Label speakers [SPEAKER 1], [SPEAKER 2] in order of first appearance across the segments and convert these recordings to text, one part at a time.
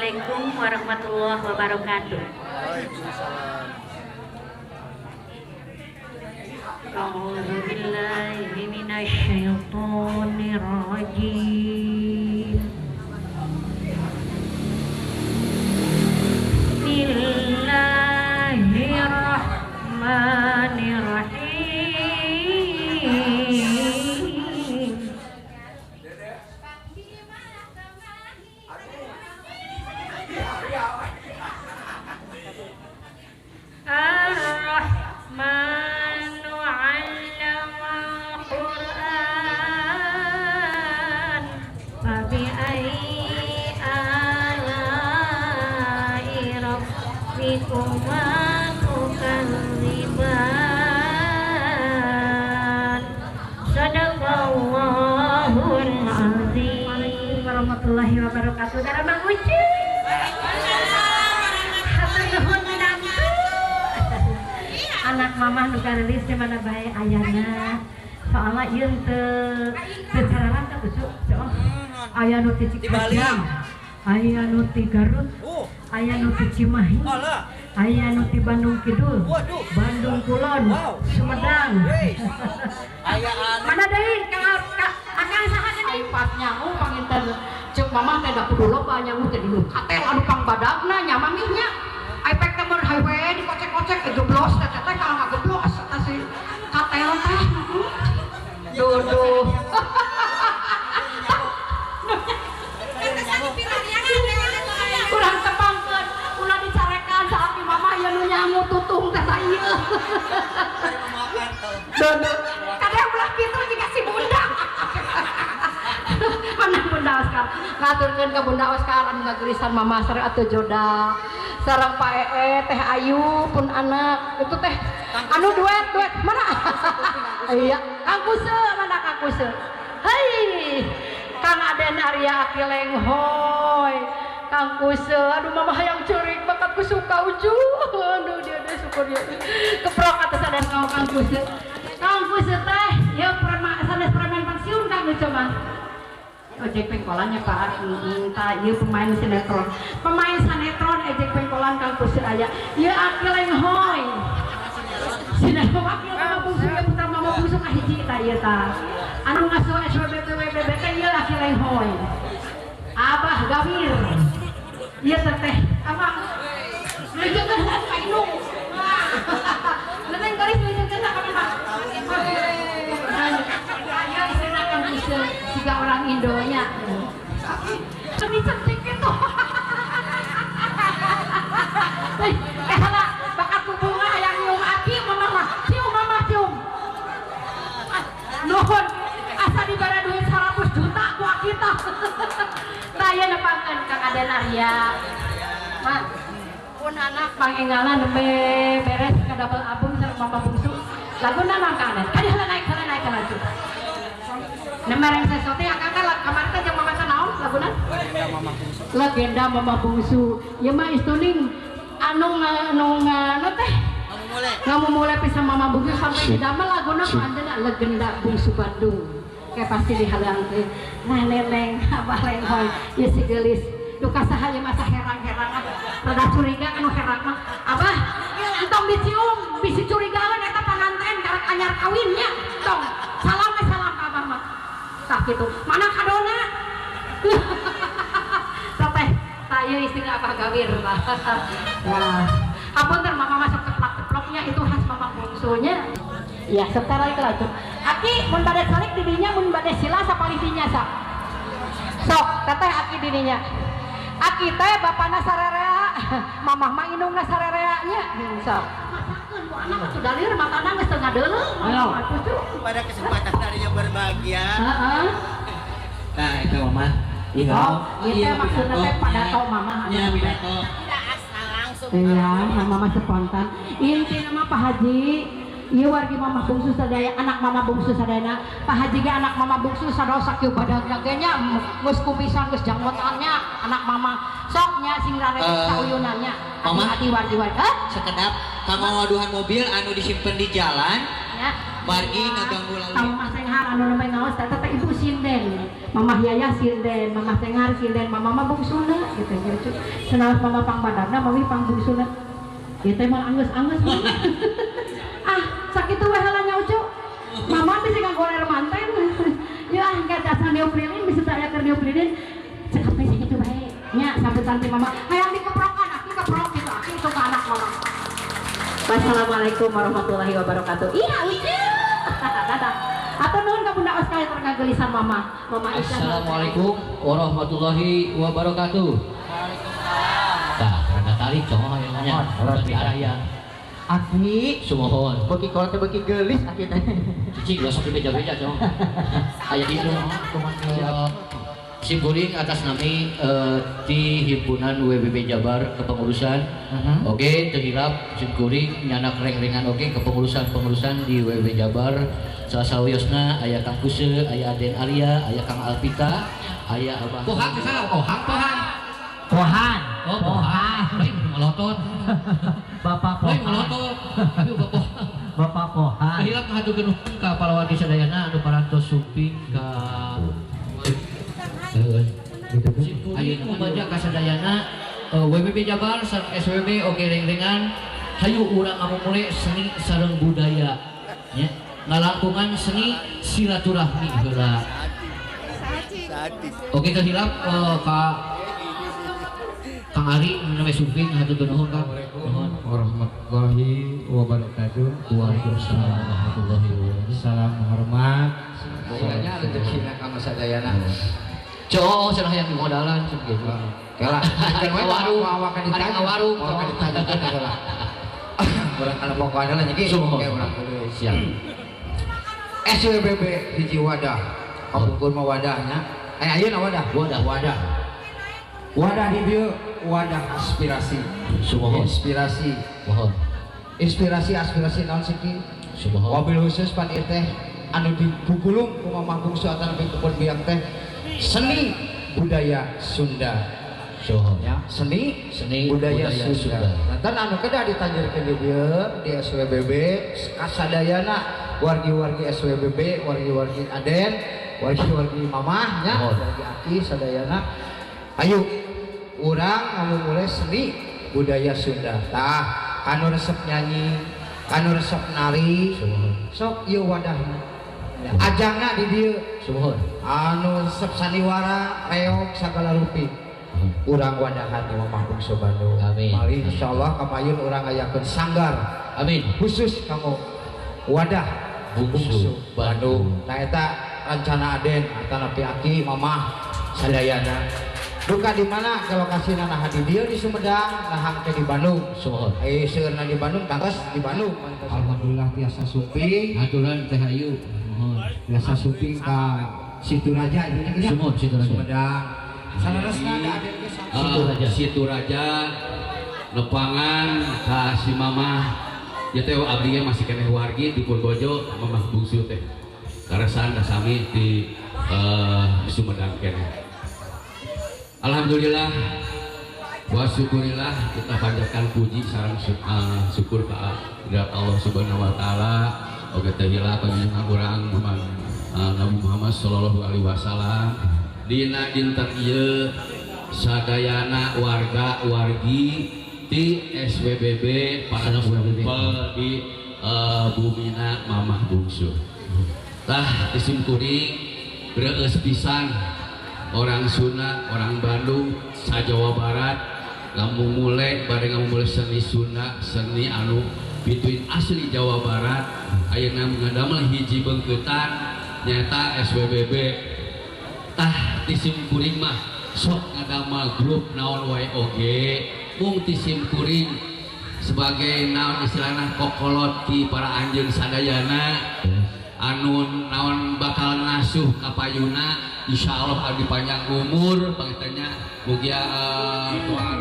[SPEAKER 1] Assalamualaikum warahmatullahi wabarakatuh. A'udzu billahi minasy syaithanir rajim. Bismillahirrahmanirrahim. Ar-Rahmanu 'allamal Qur'an. Fabi ayyi ala'i rabbikuma tukadziban. Shadaqallahul azim. Warahmatullahi wabarakatuh. Dara Mang Ucuy. Anak mamah nu garelis teh mana bae ayana soalna ieu teu sararan teh usuk aya nu ti Cikajang, aya nu ti Garut, aya nu ti Cimahi, aya nu ti Bandung Kidul, Bandung Kulon, Sumedang. Mana deui akang saha geuning pas nyangu panginten ceuk mamah teh da kudu loba nyangu teh di katel anu kang badagna nya mamihnya. Ipek teh meureun highway dikocek-kocek geblos teh teh kalau nggak geblos si katel teh duduh kurang tepangkeun ulah dicarekan saat di mama ya nu nyangu tutung teh ieu duduh kadang ulah kitu juga si bunda mana bunda Oscar ngaturkeun ka bunda Oscar anu ngagerisan mama sare atuh joda sareng Pak Ee teh Ayu pun anak itu teh anu duet mana iya Kang Kuse mana Kang Kuse hei Kang Aden Arya Akileng hoy Kang Kuse aduh mama hayang ceurik bakat ku suka uju aduh dia syukur dia keprok atas aden Kang Kuse teh ya sanes preman pensiun Kang Kuse mah ojek pengkolannya Pak minta ieu pemain sinetron ojek pengkolan Kang Kusir aya ieu Akileng hoy sinetron akil mama bungsu ya putar mama bungsu ka hiji eta ieu tah anu ngasuh SWBTWBB teh ieu Akileng hoy Abah Gawir ieu teh apa nunjukkeun ka indung neneng garis nunjukkeun ka mana aya isina Kang Kusir siga orang Indonya cantik itu hala bakat bunga yang nyium aki mama cium nuhun asa dibara duit 100 juta ku kita taya nepangkeun Kang Aden Arya mak pun anak pangenggalan beres ka double album sareng mama bungsu laguna mangka Aden kali hala naik ka laju nemereng sesuatu yang kakak kemarin kan yang mama naon laguna legenda mama bungsu ya mah istuning anu teh ngamu mulai pisah mama bungsu sampai di damel laguna pandena legenda bungsu Bandung kayak pasti dihalang teh nah neneng abah lenghoy ya si gelis duka saha ya masa herang-herangan rada curiga anu herang mah abah entong dicium bisi curigaan eta panganten karek anyar kawinnya tong salam ka abah mah tak gitu mana kadona teteh saya istri Abah Gawir lah nah ampun ter mama masuk ceplok-ceploknya itu khas mama bungsunya ya sekarang itu lagi aki mun bade salik didinya mun bade sila sapalitinya sak sok teteh aki didinya aki teh bapana sarerea mamah mah indungna sarereanya sok masakeun ku anak atuh dalir matana geus teu ngadeuleuh
[SPEAKER 2] pada kesempatan harinya berbahagia
[SPEAKER 1] heeh
[SPEAKER 2] nah itu mama iya
[SPEAKER 1] iya maksudnya teh pada tau mama
[SPEAKER 2] iya pidato
[SPEAKER 3] tidak asal langsung
[SPEAKER 1] iya mama spontan inti nama Pak Haji iya wargi mama bungsu sadaya anak mama bungsu sadayana Pak Haji ge anak mama bungsu sadosa kieu badag nya geus kumisan geus janggotannya anak mama soknya sing rare sauyunannya
[SPEAKER 2] mama
[SPEAKER 1] hati wargi
[SPEAKER 2] sekedap kang ngaduhan mobil anu disimpen di jalan
[SPEAKER 1] ya.
[SPEAKER 2] Margi kaganggu lalu.
[SPEAKER 1] Mamah Senghar anu nembe ngaos teh teh ibu sinden. Mamah Yaya sinden, Mamah Senghar sinden, Mamah mah bungsuna gitu gitu. Senaos Mamah pangbadarna mami pangbungsuna. Ieu teh mah anggeus-anggeus. Ah, sakitu we heula nya Ucu. Mamah teh siga goler manten. Ya engke asa neoprilin bisa teh aya keur neoprilin. Cekap teh sakitu bae. Nya sabetan ti Mamah, hayang dikeprokan, aki keprok gitu, aki itu ke anak Mamah. Wassalamualaikum warahmatullahi wabarakatuh. Iya, Ucu. Dadah. Atau nuhun ka Bunda Oskay tergagelisan Mama. Mama Isya.
[SPEAKER 3] Assalamualaikum warahmatullahi wabarakatuh. Waalaikumsalam. Tah, rada tarik coy nya. Di araya.
[SPEAKER 2] Aki,
[SPEAKER 3] Sumohon.
[SPEAKER 2] bagi kalau teh bagi gelis aki teh.
[SPEAKER 3] Cicing ulah sok beja-beja coy. Aya di dieu. Simkuring atas nami ti himpunan WBB Jabar kepengurusan. Oke, terhilap simkuring nyanak reng-rengan oke kepengurusan di WBB Jabar. Sasawiosna aya Kang Kuse, aya Aden Arya, aya Kang Alpita, aya Abah. Pohan kesana, Pohan. Oh, Pohan. Lain melotot.
[SPEAKER 4] Bapak
[SPEAKER 3] Lain
[SPEAKER 4] Pohan.
[SPEAKER 3] melotot. Aduh, Bapak.
[SPEAKER 4] Bapak Pohan.
[SPEAKER 3] Kahilap ngahaturkeun ka palawadi sadayana anu parantos suping ka ayeuna membaca kasadayana WBB Jabar sareng SWB oge reng-rengan hayu urang ngamumule seni sareng budaya nya ngalangkungan seni silaturahmi heula. Oke terhilap ka Kang Ari namanya suping haturkeun nuhun Kang. Nuhun
[SPEAKER 4] Warahmatullahi wabarakatuh.
[SPEAKER 3] Waalaikumsalam warahmatullahi wabarakatuh.
[SPEAKER 4] Salam hormat.
[SPEAKER 2] Pokoknya rezekina ka sadayana.
[SPEAKER 3] Coo cenah hayang dimodalan ceuk gitu.
[SPEAKER 2] Kela, kan we
[SPEAKER 3] Warung,
[SPEAKER 2] awakan
[SPEAKER 3] ari
[SPEAKER 2] ditanya.
[SPEAKER 3] ngawarung.
[SPEAKER 2] Awakan ditanyakeun heula. Urang kana pokokna nya ge.
[SPEAKER 3] Sumohon.
[SPEAKER 2] Oke urang kudu.
[SPEAKER 3] Siap.
[SPEAKER 2] SWBB hiji wadah. Kapungkur mah wadahnya. Ayeuna wadah.
[SPEAKER 3] Wadah.
[SPEAKER 2] Wadah di dieu wadah aspirasi.
[SPEAKER 3] Sumohon.
[SPEAKER 2] Inspirasi.
[SPEAKER 3] Mohon.
[SPEAKER 2] Aspirasi naon sih ki?
[SPEAKER 3] Sumohon.
[SPEAKER 2] Wabil khusus pan ieu teh anu digugulung ku Mamah Bungsu atan nepi kebun biak teh seni budaya Sunda.
[SPEAKER 3] Sumohon.
[SPEAKER 2] Ya, seni budaya Sunda. Nanten anu kedah ditanjurkeun di dieu di SWBB kasadayana wargi-wargi SWBB, wargi-wargi Aden, wargi-wargi Mamah nya,
[SPEAKER 3] Mohon.
[SPEAKER 2] wargi Aki sadayana. Ayo urang ngamumule seni budaya Sunda. Tah, kanu resep nyanyi, kanu resep nari,
[SPEAKER 3] Sumohon.
[SPEAKER 2] sok ieu wadahna. Ya, ajangna di dieu
[SPEAKER 3] Sumohon.
[SPEAKER 2] anu resep sandiwara, reog sagala rupi. Urang wadahan di Mamah Bungsu Bandung.
[SPEAKER 3] Amin.
[SPEAKER 2] Mari insyaallah kamayun urang ayakeun sanggar
[SPEAKER 3] Amin.
[SPEAKER 2] khusus kamu wadah
[SPEAKER 3] Bungsu Bandung.
[SPEAKER 2] Nah eta rencana Aden atanapi Aki Mamah sadayana. Duka di mana ke lokasina nah di dieu di Sumedang, nah teh di Bandung.
[SPEAKER 3] Sumohon.
[SPEAKER 2] Seueurna di Bandung, tangges di Bandung.
[SPEAKER 4] Alhamdulillah tiasa suping.
[SPEAKER 3] Aturan teh hayu. Mohon.
[SPEAKER 4] Biasa suping ka Situ Raja ini nya.
[SPEAKER 3] Sumohon Situ Raja.
[SPEAKER 2] Sumedang. Sanaresna ada Aden ge
[SPEAKER 3] Raja.
[SPEAKER 5] Situ Raja Nepangan ka si Mamah ya teh abdi ge masih keneh wargi di Purbojo Mamah Bungsu teh karesan da sami di Sumedang keneh. Alhamdulillah wa syukurillah kita panjatkan puji sareng syukur ka Allah Subhanahu wa taala oge teh heula panjenengan urang Nabi Muhammad sallallahu alaihi wasallam dina dinten ieu sadayana warga wargi di SWBB pada kumpul di bumina Mamah Bungsu. Tah isim kuring bereus pisan orang Sunda, orang Bandung, sa Jawa Barat ngamumule bade ngamumule seni Sunda, seni anu pituin asli Jawa Barat ayeuna ngadamel hiji beungkeutan nyata SWBB. Tah tisim kuring mah sok ngadamel grup naon wae oge mung tisim kuring sebagai naon istilahna kokolot ti para anjeun sadayana anu naon bakal ngasuh ka payuna insyaallah abdi panjang umur pangitanya mugia doa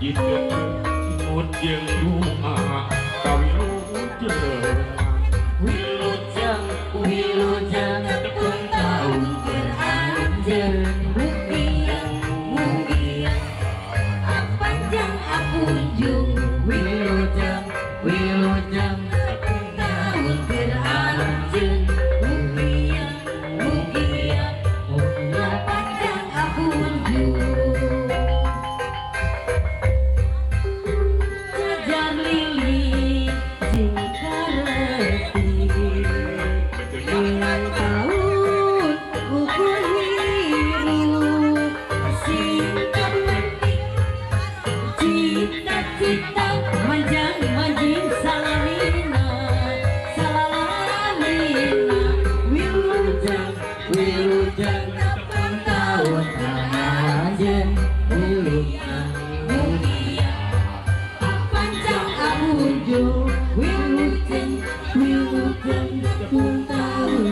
[SPEAKER 6] Itu yang doa kami Wilujeng, wilujeng, tepung tahun beranjeng. Mugia, panjang akunjung. Wilujeng, wilujeng, tepung tahun beranjeng. Mugia, mugia, panjang akunjung. Jajar lili jing kareti, ulang tahun kuku hiru, singkat petik cita-cita manjang-manjing salamina, salamina. Wilujeng, wilujeng, tepung tahun anjeng. Wilujeng, mugia, panjang akunjung. Wilujeng, wilujeng, tepung tahun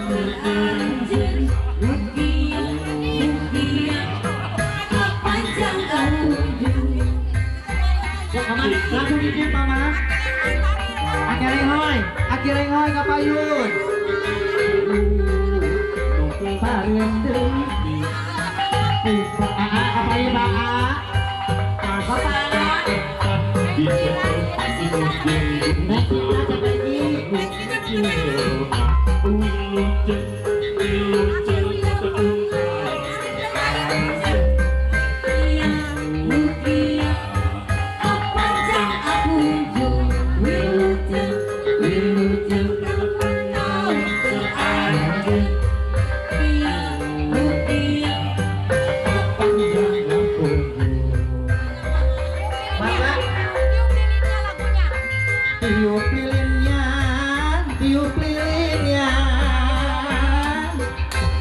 [SPEAKER 6] anjeng. Mugia, mugia, panjang akunjung.
[SPEAKER 2] Lagu dikit mama. Akhirnya hoy kapayun.
[SPEAKER 6] Parem deui.
[SPEAKER 2] Kapayun baa.
[SPEAKER 6] Mugia, panjang akunjung. Wilujeng, wilujeng, tepung tahun beranjeng. Mugia, panjang akunjung.
[SPEAKER 2] Mama. Tiup lilinnya, tiup lilinnya,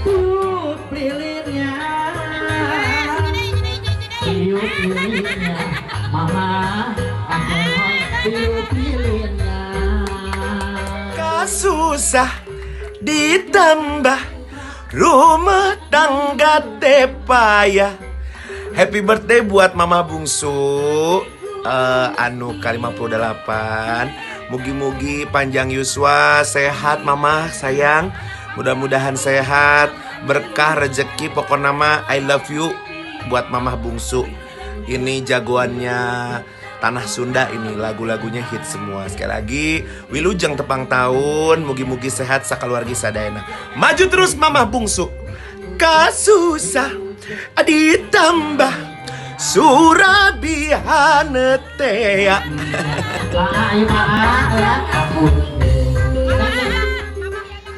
[SPEAKER 2] tiup lilinnya, tiup lilinnya, mama, tiup lilinnya.
[SPEAKER 7] Kasusah ditambah rumah tangga teh payah. Happy birthday buat mama bungsu anu ke-58. Mugi-mugi panjang yuswa, sehat mama sayang. Mudah-mudahan sehat, berkah rezeki, pokoknya nama I love you buat mama bungsu. Ini jagoannya Tanah Sunda, ini lagu-lagunya hit semua. Sekali lagi wilujeng tepang tahun, mugi-mugi sehat sakaluargi sadayana. Maju terus mama bungsu. Kasusah ditambah Surabihan teh.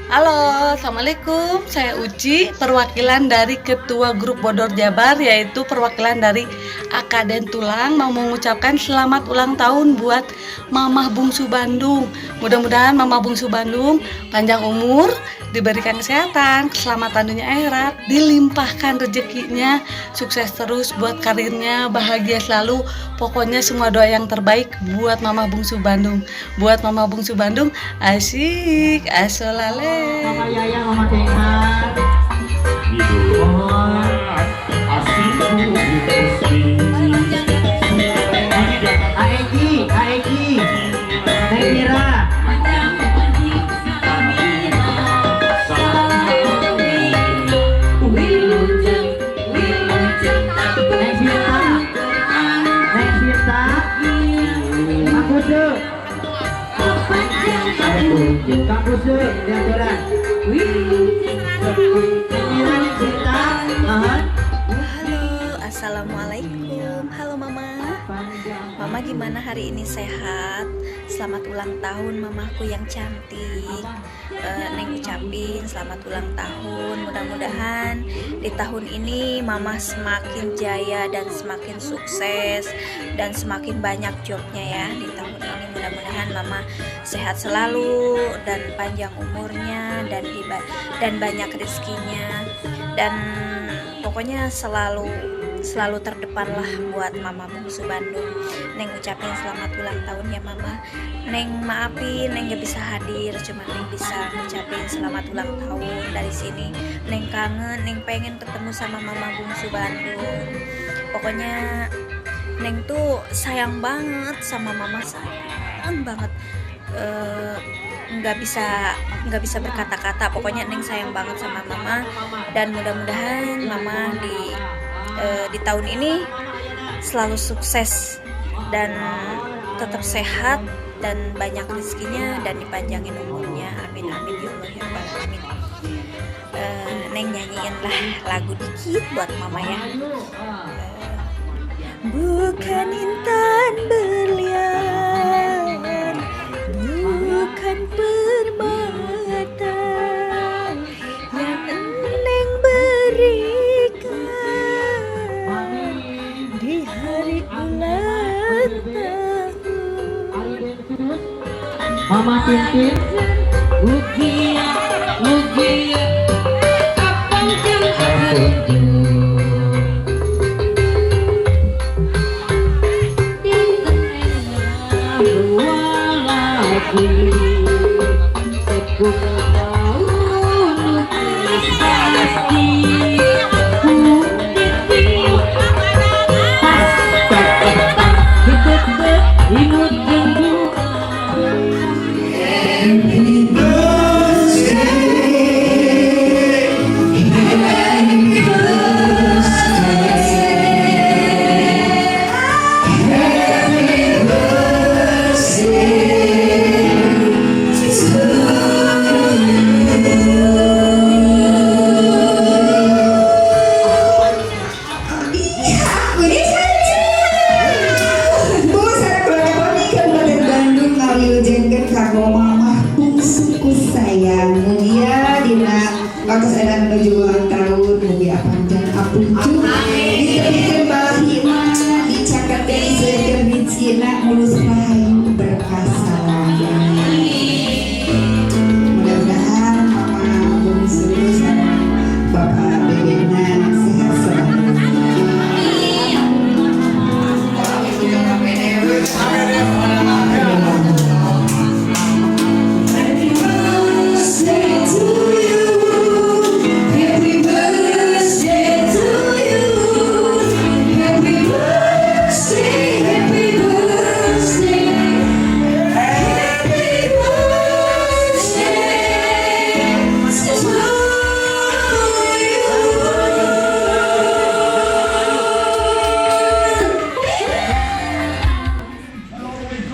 [SPEAKER 8] Halo, Assalamualaikum. Saya Uci, perwakilan dari Ketua Grup Bodor Jabar, yaitu perwakilan dari Akaden Tulang. Mau mengucapkan selamat ulang tahun buat Mamah Bungsu Bandung. Mudah-mudahan Mamah Bungsu Bandung panjang umur, diberikan kesehatan, keselamatan dunia akhirat, dilimpahkan rezekinya, sukses terus buat karirnya, bahagia selalu. Pokoknya semua doa yang terbaik buat Mamah Bungsu Bandung. Buat Mamah Bungsu Bandung, asik, asolale.
[SPEAKER 2] Mama Yaya, Mama Tengar. Aegi, Teh Mira. Kampus diaturan.
[SPEAKER 9] Halo, assalamualaikum. Halo mama. Mama gimana hari ini, sehat? Selamat ulang tahun mamaku yang cantik. Neng ucapin selamat ulang tahun. Mudah-mudahan di tahun ini mama semakin jaya dan semakin sukses dan semakin banyak jobnya ya di tahun ini. Mudah-mudahan mama sehat selalu dan panjang umurnya dan banyak rezekinya, dan pokoknya selalu terdepan lah buat Mama Bungsu Bandung. Neng ucapin selamat ulang tahun ya mama. Neng maafin Neng gak bisa hadir, cuma Neng bisa ngucapin selamat ulang tahun dari sini. Neng kangen, Neng pengen ketemu sama Mama Bungsu Bandung. Pokoknya Neng tuh sayang banget sama mama, sayang banget. nggak bisa berkata-kata. Pokoknya Neng sayang banget sama Mama, dan mudah-mudahan Mama di tahun ini selalu sukses dan tetap sehat dan banyak rezekinya dan dipanjangin umurnya. Amin amin ya Allah ya Rabbal alamin. Neng nyanyiin lah lagu dikit buat Mama ya. Bukan intan berlian, bukan permata yang Neng berikan di hari ulang tahun.
[SPEAKER 6] Mama Tintin, Mugia, Mugia, kapan jam aku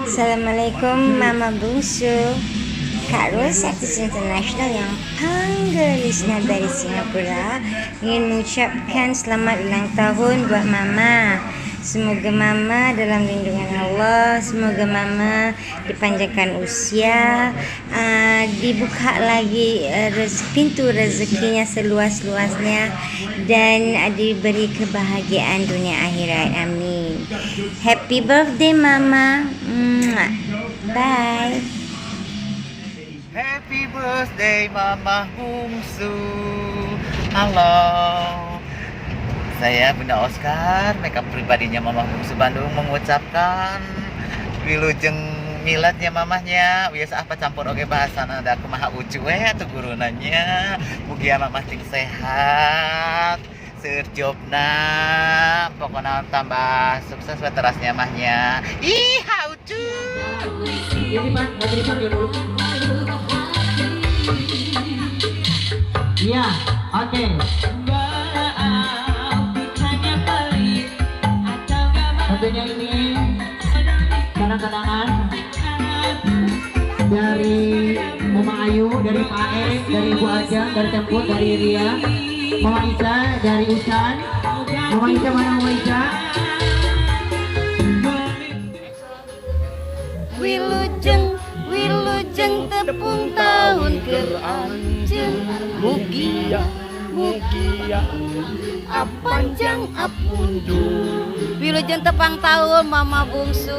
[SPEAKER 10] Assalamualaikum Mama Bungsu, Kak Ros artis internasional yang panggilisnya dari Singapura ingin mengucapkan selamat ulang tahun buat Mama. Semoga Mama dalam lindungan Allah, semoga Mama dipanjangkan usia, dibuka lagi pintu rezekinya seluas-luasnya, dan diberi kebahagiaan dunia akhirat. Amin. Happy birthday Mama. Bye.
[SPEAKER 2] Happy birthday Mama Bungsu. Halo, saya Bunda Oscar, makeup pribadinya Mama Bungsu Bandung, mengucapkan wilujeng miladnya mamahnya. Biasa apa campur oge bahasana da kumaha ucu atuh gurunanya. Mugia mamah ting sehat, seueur jobna, pokoknya tambah sukses we terasnya mahnya. Ih, ucu.
[SPEAKER 6] Ini Pak, mau dipanggil dulu. Iya, oke. Tentunya ini kenang-kenangan dari Mama Ayu, dari Pak E, dari Ibu Aja, dari Tempur, dari Ria, Mama Ica, dari Ucan. Mama Ica mana Mama Ica?
[SPEAKER 10] Wilujeng tepung tahun keranjeng, mugia apanjang apunjung.
[SPEAKER 1] Wilujeng tepang tahun Mama Bungsu,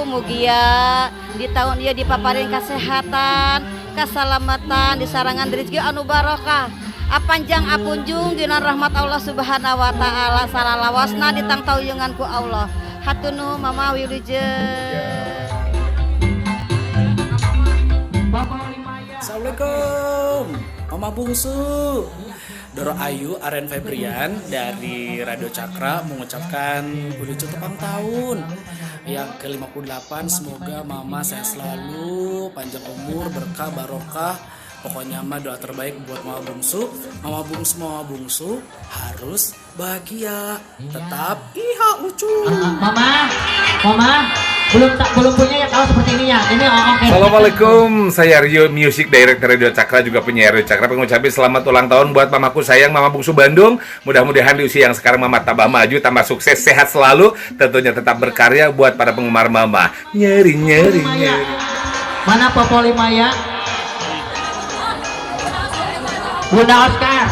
[SPEAKER 1] mugia di tahun ieu dipaparin kesehatan, keselamatan, disarangan rezeki anu barokah, apanjang apunjung dina rahmat Allah Subhanahu wa taala, salalawasna ditangtauyungan ku Allah. Hatunu Mama wilujeng.
[SPEAKER 11] Assalamualaikum Mama Bungsu. Doro Ayu Aren Febrian dari Radio Cakra mengucapkan Ulucu Tepang tahun yang ke-58. Semoga mama sehat selalu, panjang umur, berkah, barokah. Pokoknya mah doa terbaik buat mama bungsu. Mama bungsu harus bahagia. Tetap iha ucu.
[SPEAKER 6] Mama, belum punya yang tahu seperti ini ya. Ini oke.
[SPEAKER 12] Assalamualaikum, saya Rio Music Director Radio Cakra, juga penyiar Radio Cakra. Pengucapin selamat ulang tahun buat mamaku sayang, Mama Bungsu Bandung. Mudah-mudahan di usia yang sekarang mama tambah maju, tambah sukses, sehat selalu. Tentunya tetap berkarya buat para penggemar mama. Nyeri.
[SPEAKER 6] Mana Popoli Maya? Bunda Oscar.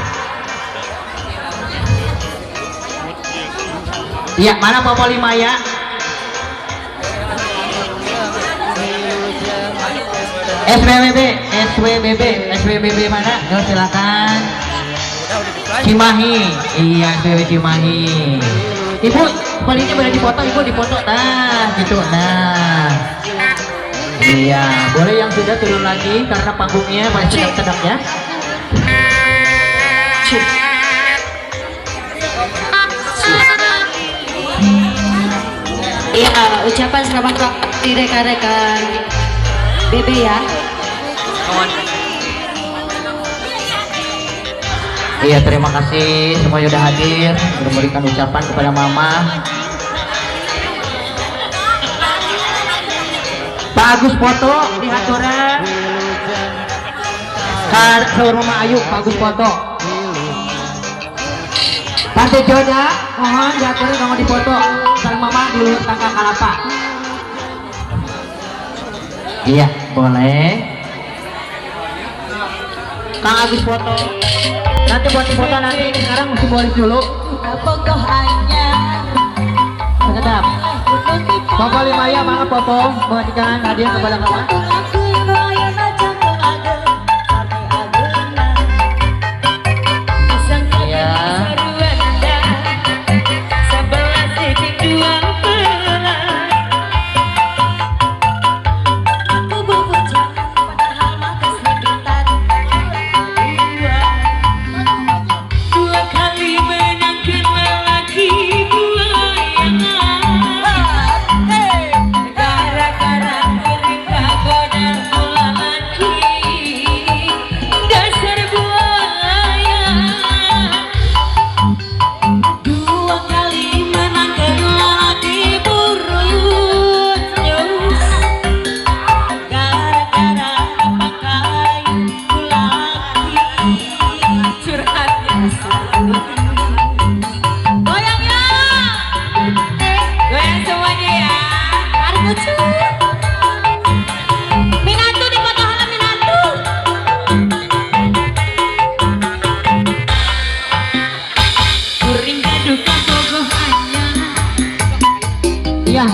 [SPEAKER 6] Iya, mana Popoli Maya? SWBB mana? Yo, silakan. Cimahi. Iya, SWB Cimahi. Ibu, polinya boleh dipoto, Ibu dipoto. Nah, gitu. Nah. Iya, boleh yang sudah turun lagi karena panggungnya masih sedap ya.
[SPEAKER 10] Iya, ucapan selamat waktu rekan-rekan Bebe ya.
[SPEAKER 6] Iya, terima kasih semuanya sudah hadir, memberikan ucapan kepada mama. Pak Agus foto di haturan. Seluruh Mama Ayu, Pak Agus foto. Partai Joda, mohon diaturin kalau dipoto. Sang mama di luhur tangga kalapa. Iya, boleh. Kang Agus foto. Nanti buat foto nanti, sekarang mesti boleh dulu.
[SPEAKER 10] Apakah hanya
[SPEAKER 6] Sedap. Popo Limaya, mangga Popo memberikan hadiah kepada mama.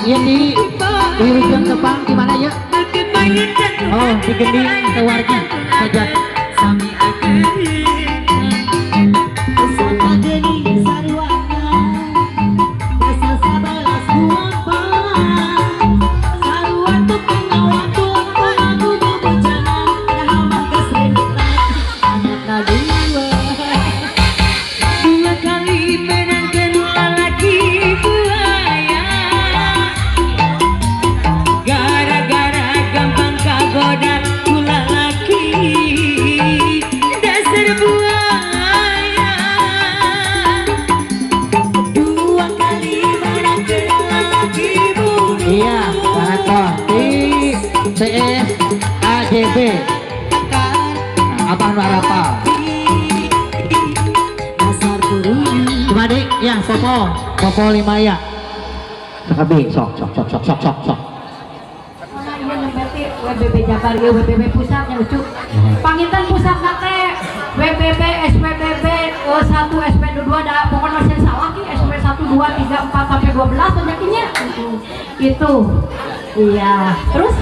[SPEAKER 6] Iya, di ujung Sepang di mana ya? Oh, di Gending Kewargi saja. CSAJB Abang Narapa Gimana ya Popo Limaya Kabing sok
[SPEAKER 1] WBB Jabar ya WBB pusatnya lucu Panginten pusat nate WBB SPBB 1 SP2 ada pokoknya masih salah nih SP1 2 3 4 sampai 12 banyaknya itu iya terus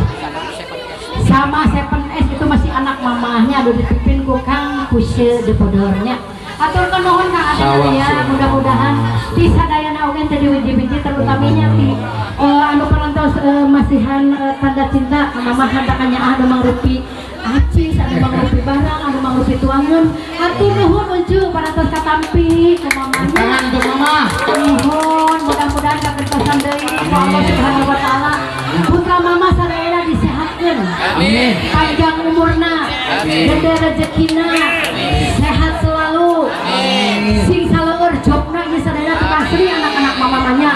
[SPEAKER 1] sama 7S itu masih anak mamahnya udah ditipin ku Kang Kusye depodornya atur nuhun Kang Aden ya mudah-mudahan di sadayana oge teh diwiji-wiji terutamanya di anu parantos masihan tanda cinta mamah handakanya anu mangrupi acis anu mangrupi barang anu mangrupi dituangeun. Hatur nuhun unjuk parantos katampi ku mamanya.
[SPEAKER 2] Tangan untuk mama.
[SPEAKER 1] Nuhun mudah-mudahan kagentosan deui ku Allah Subhanahu wa taala. Putra mama sadayana disehatkeun.
[SPEAKER 3] Amin.
[SPEAKER 1] Panjang umurna. Gede rezekina. Sehat selalu. Sing saleur jobna geus sadayana tukasri anak-anak mamanya.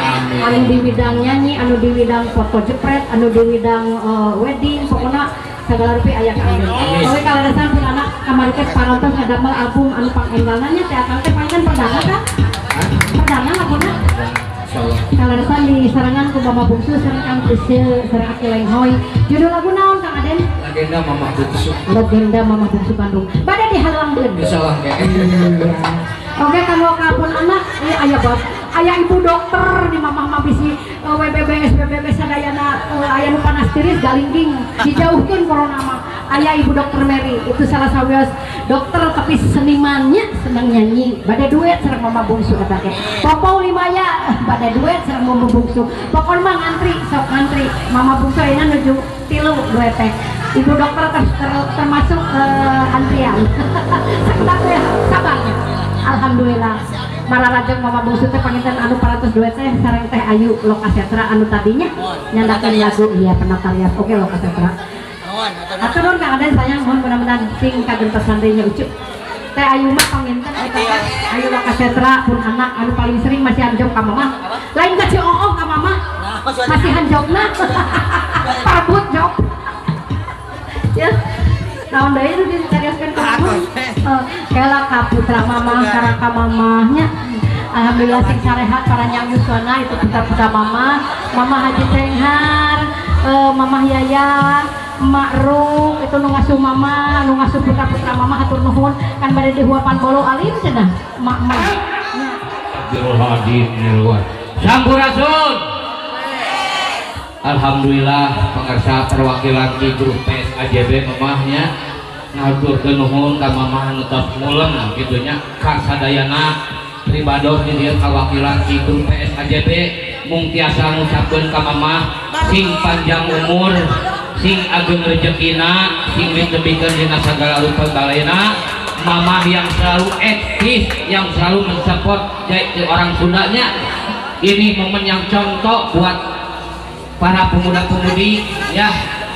[SPEAKER 1] Anu di bidang nyanyi, anu di bidang foto jepret, anu di bidang wedding, pokoknya segala rupi aya ka anu. Oke kaladasan pun anak kamari teh parantos ngadamel album anu pangenggalna nya teh akang teh pancen perdana kan? Perdana lagunna. Kaladasan di sarangan ku Mama Bungsu sareng Kang Priscil sareng Aki Lenghoy. Judul lagu naon Kang Aden?
[SPEAKER 2] Legenda Mama Bungsu.
[SPEAKER 1] Legenda Mama Bungsu Bandung. Bade dihalangkeun.
[SPEAKER 2] Insyaallah ge.
[SPEAKER 1] Oke kanggo kapun anak aya bab aya ibu dokter di mamah bisi WBB SBB sadayana aya nu panas tiris galingging dijauhkeun corona mah aya ibu dokter Mary itu salah sawios dokter tapi senimannya senang nyanyi bade duet sareng Mama Bungsu eta teh Popou Limaya bade duet sareng Mama Bungsu pokona mah ngantri sok ngantri Mama Bungsu ayeuna nuju 3 duet teh ibu dokter termasuk antrian sabarnya alhamdulillah mararajeng Mama Bungsu teh panginten anu parantos duet teh sareng Teh Ayu Lokasetra anu tadinya nyandakeun lagu iya penatarias oke Lokasetra. Atur nuhun Kang Aden sayang mohon mudah-mudahan sing kagentosan deui nya ucuk. Teh Ayu mah panginten eta Ayu Lokasetra pun anak anu paling sering masih hanjog ka Mama. Lain ka si Oo ka Mama. Masih hanjogna. Parbut jog. Ya. Naon deui nu dicarioskeun ka Mama? Kela ka putra Mama karang ka mamahnya. Alhamdulillah sing sarehat para nyang yuswana itu putra-putra Mama, Mama Haji Tenghar, Mama Yaya, Mak Rum itu nu ngasuh Mama, nu ngasuh putra-putra Mama hatur nuhun kan bade dihuapan bolo alim cenah mak.
[SPEAKER 3] Astagfirullahaladzim ini luar. Sampurasun. Alhamdulillah pengarsa perwakilan di grup PSAJB mamahnya ngaturkeun nuhun ka mamah anu tos muleng kitu nya kasadayana pribados di dieu kawakilan di grup PSAJB mung tiasa ngucapkeun ka mamah sing panjang umur sing ageng rezekina sing ditebikeun dina sagala rupa balena mamah yang selalu eksis yang selalu mensupport jadi orang Sundanya ini momen yang contoh buat para pemuda-pemudi ya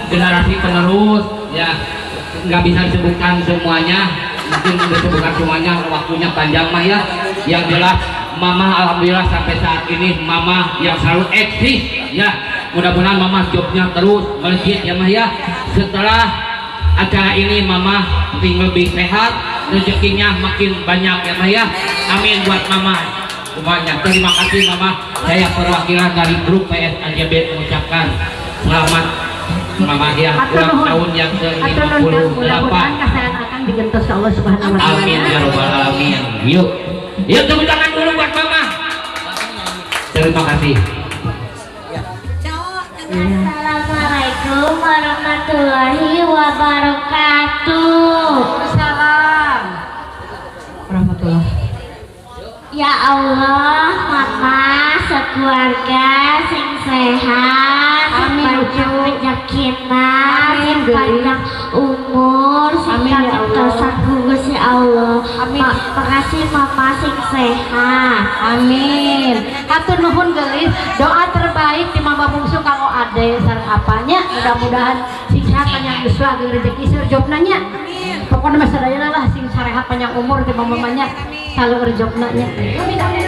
[SPEAKER 3] generasi penerus ya nggak bisa disebutkan semuanya mungkin disebutkan semuanya waktunya panjang mah ya yang jelas Mama alhamdulillah sampai saat ini Mama yang selalu eksis ya mudah-mudahan Mama jobnya terus melejit ya mah ya setelah acara ini Mama lebih sehat rezekinya makin banyak ya mah ya amin buat Mama semuanya. Terima kasih Mama, saya perwakilan dari grup PSAJB mengucapkan selamat Mama yang ulang tahun yang ke-58.
[SPEAKER 1] Mudah-mudahan kesehatan akan digentos Allah Subhanahu wa taala.
[SPEAKER 3] Amin ya rabbal alamin. Yuk tepuk tangan dulu buat Mama. Terima kasih.
[SPEAKER 13] Assalamualaikum warahmatullahi wabarakatuh.
[SPEAKER 1] Waalaikumsalam warahmatullahi.
[SPEAKER 13] Ya Allah, Mama sekeluarga sing sehat, banyak rezekina, sing panjang umur, sing kagentosan gugus ya Allah. Makasih Mama sing sehat.
[SPEAKER 1] Amin. Hatur nuhun geulis, doa terbaik di Mama Bungsu kanggo ade sareng apanya. Mudah-mudahan sing sehat panjang yuswa jeung rezeki surjobna nya. Pokoknya masa dayana lah sing sarehat panjang umur di mamanya selalu urjobna nya. Amin amin.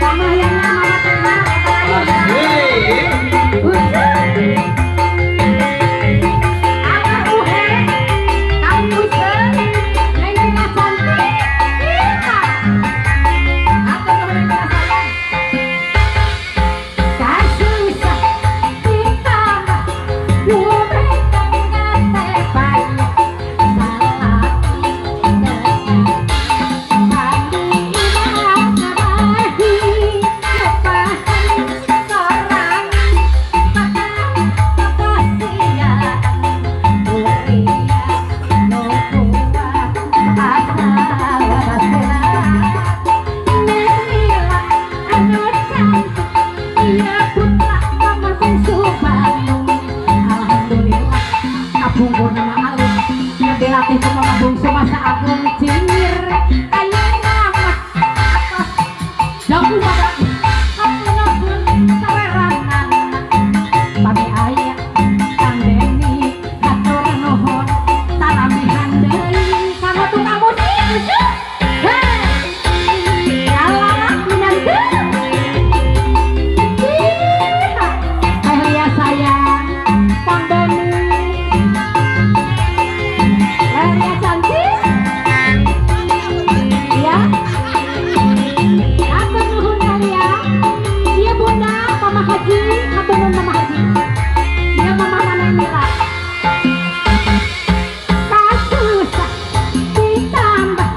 [SPEAKER 1] Mama yang Mama tenang, gugur nama alus ngedelatih ke mama bungsu masa agung cingir ayo nama jago badan aku nabun saweranan pami ayah kandeni atur nuhun talamihan deui sama tukang musik hei yalah minantu ya sayang kandeni ya cantik ya atur nuhun kalian iya bunda mama haji atur nuhun mama haji iya mama mana mila kasusah ditambah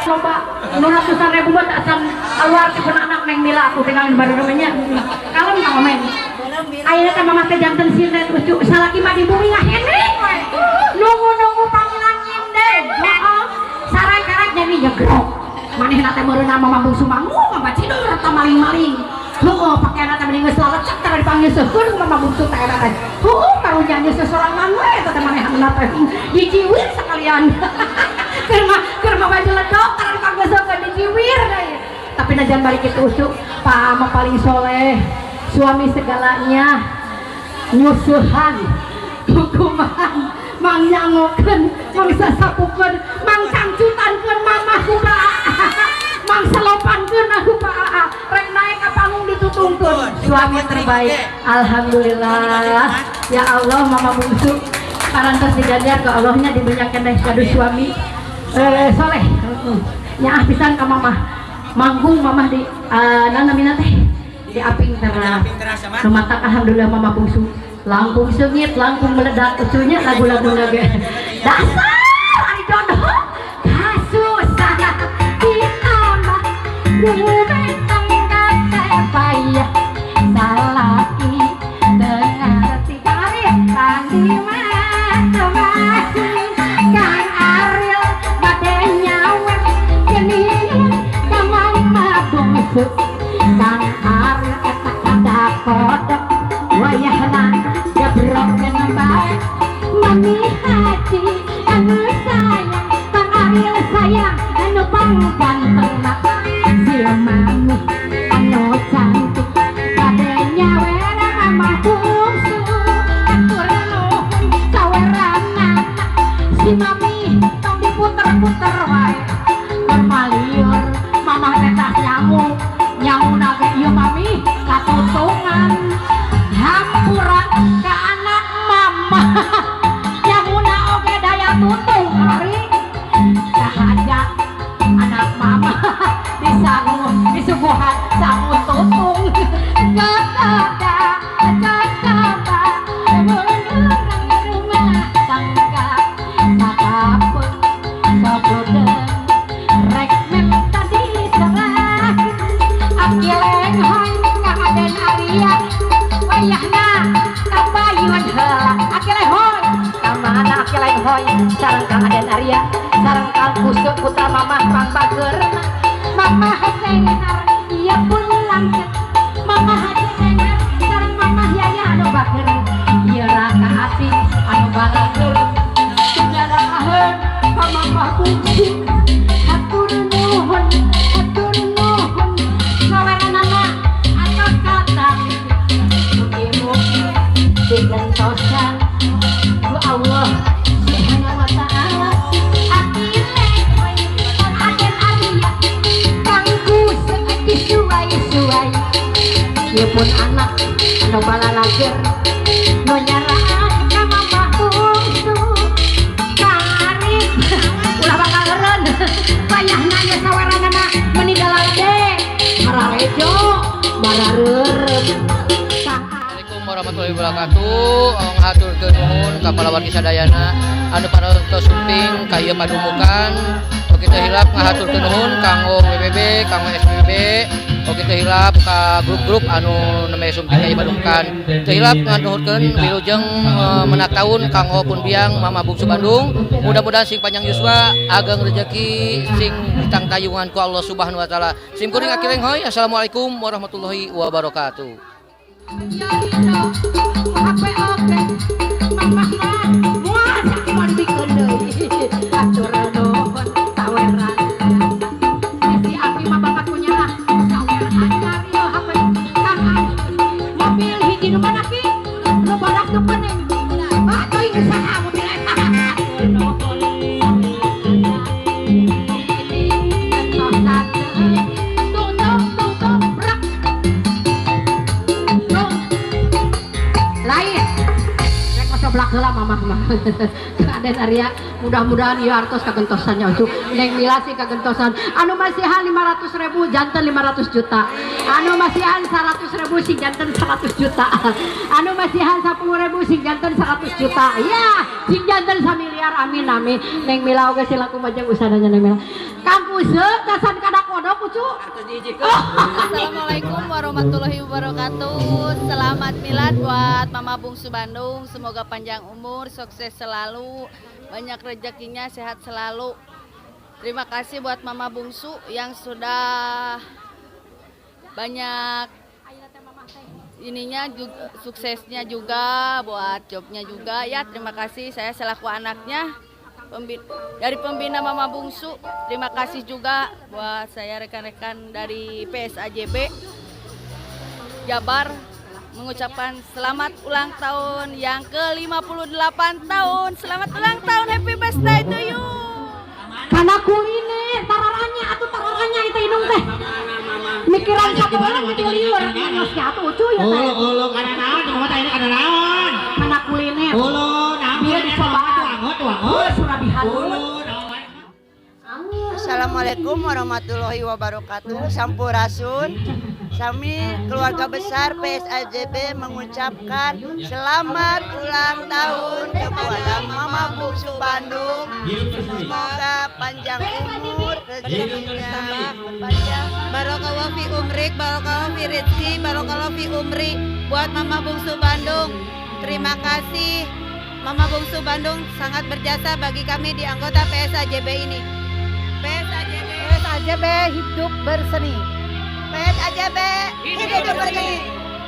[SPEAKER 1] coba nun ratusan ribu buat asal keluar si anak neng mila aku tinggalin baru namanya kalem kang omen ayeuna teh mama teh janten sinten lucu salaki mah di bumi ngaheneng nunggu panggilan nyimde moal sarai karak jadi jegrok manehna teh meureunna mama bungsu mangu mama cidul rata maling-maling heueuh pakaianna teh mending geus lalecek tara dipanggil seukeun ku mama bungsu teh eta teh heueuh taruh janji sesorangan we eta teh manehna teh dijiwir sekalian keur mah baju ledok tara dipanggil seukeun dijiwir tapi najan balik itu usuk pa mah paling soleh suami segalanya nyusuhan hukuman mang nyangokeun mang sasapukeun mang cangcutankeun mama kumaha mang selopankeun aku kumaha rek naik ka panggung ditutungkeun suami terbaik alhamdulillah ya Allah mama bungsu parantos diganjar ke Allahnya dibanyakan dari kado suami soleh nyaah pisan ka mama manggung mama di namina teh di aping tera numatak alhamdulillah mama bungsu langkung sengit langkung meledak ucunya lagu-lagu lagi dasar ari jodoh kasusah ditambah rumah tangga payah salaki dengarti karir kandi masing-masing Kang Ariel bade nyawet gening ka mama bungsu Kang Ariel eta kada kodok wayahna jebrok jeung bae mami haji anu sayang Kang Ariel sayang anu panggantengna si mami anu cantik bade nyawet mama bungsu atur nuhun sawerana si mami tong diputer-puter wae keur malieur mamah teh tas nyamuna ge ieu mami katutungan hampura ka anak mama nyamuna oge daya tutung hari sahaja anak mama disuguhan sangu tutung ketada cacaba beuneuran rumah tangga sakapeung sabodeng rek minta diserah akileng hoy ka Aden Arya wayahna kabayuan heula akileng hoy ka mana akileng hoy sareng Kang Aden Arya sareng Kang Kusuk putra mamah pangbageurna mamah hasenar ieu pun langkeun mamah hasenar sareng mamah Yaya anu bageurna ieu raka ati anu balageun nyarahakeun ka mamah bungsu hatur nuhun saweranana atas kadang mugi-mugi digentosan ku Allah subhanahu wa ta'ala akileng hoy Kang Aden Arya Kang Kusuk disuai-suai ieu pun anak anu balalager nu nyaraan ka mamah bungsu Kang Arif ulah bakal eureun bayahna ieu saweranana meninggal ade mararejo marareureum
[SPEAKER 3] Assalamualaikum warahmatullahi wabarakatuh. Ngaturkeun nuhun ka palawargi sadayana anu parantos suping ka ieu padumukan. Kita hilap ngahaturkeun nuhun kanggo WBB, kanggo SBB, Oke tehilap ka grup-grup anu neme sumping ka Bandungkan. Tehilap nganuhurkeun wilujeng menak taun kanggo pun biang Mama Bungsu Bandung. Mudah-mudahan sing panjang yuswa ageng rezeki sing ditang tayungan ku Allah Subhanahu wa taala. Sim kuring akireng hoy. Assalamualaikum warahmatullahi wabarakatuh.
[SPEAKER 1] Heula mamah mah. Aden Arya mudah-mudahan ieu artos kagentosannya itu. Neng Mila sih kagentosan. Anu masihan 500.000 janten 500 juta. Anu masihan 100.000 sing janten 100 juta. Anu masihan 10.000 sing janten 100 juta. Ya, sing janten 1 miliar amin amin. Neng Mila oge silaku majeng usadanya Neng Mila. Kang Use kasan kada kodok kucu.
[SPEAKER 14] Assalamualaikum warahmatullahi wabarakatuh. Selamat milad buat Mama Bungsu Bandung. Semoga panjang umur, sukses selalu, banyak rezekinya, sehat selalu. Terima kasih buat Mama Bungsu yang sudah banyak ininya juga, suksesnya juga, buat jobnya juga ya. Terima kasih, saya selaku anaknya dari pembina Mama Bungsu. Terima kasih juga buat saya rekan-rekan dari PSAJB Jabar mengucapkan selamat ulang tahun yang ke-58 tahun. Selamat ulang tahun, happy birthday to you.
[SPEAKER 1] Karena kuliner tararanya atuh tararanya itu hidung teh. Mikiran satu orang itu liur. Geus atuh cuy ya teh.
[SPEAKER 6] Ulu kana naon, cuma teh kana naon.
[SPEAKER 1] Kana kuliner.
[SPEAKER 6] Ulu naon
[SPEAKER 1] bieu dicoba. Surabihan.
[SPEAKER 15] Assalamualaikum warahmatullahi wabarakatuh. Sampurasun. Kami keluarga besar PSAJB mengucapkan selamat ulang tahun kepada Mama Bungsu Bandung. Semoga panjang umur, rezekinya berpanjang. Barokallahu fi umrik, barokallahu fi rizki, barokallahu fi umri buat Mama Bungsu Bandung. Terima kasih. Mama Bungsu Bandung sangat berjasa bagi kami di anggota PSAJB ini. PSAJB hidup berseni. PSAJB hidup berseni.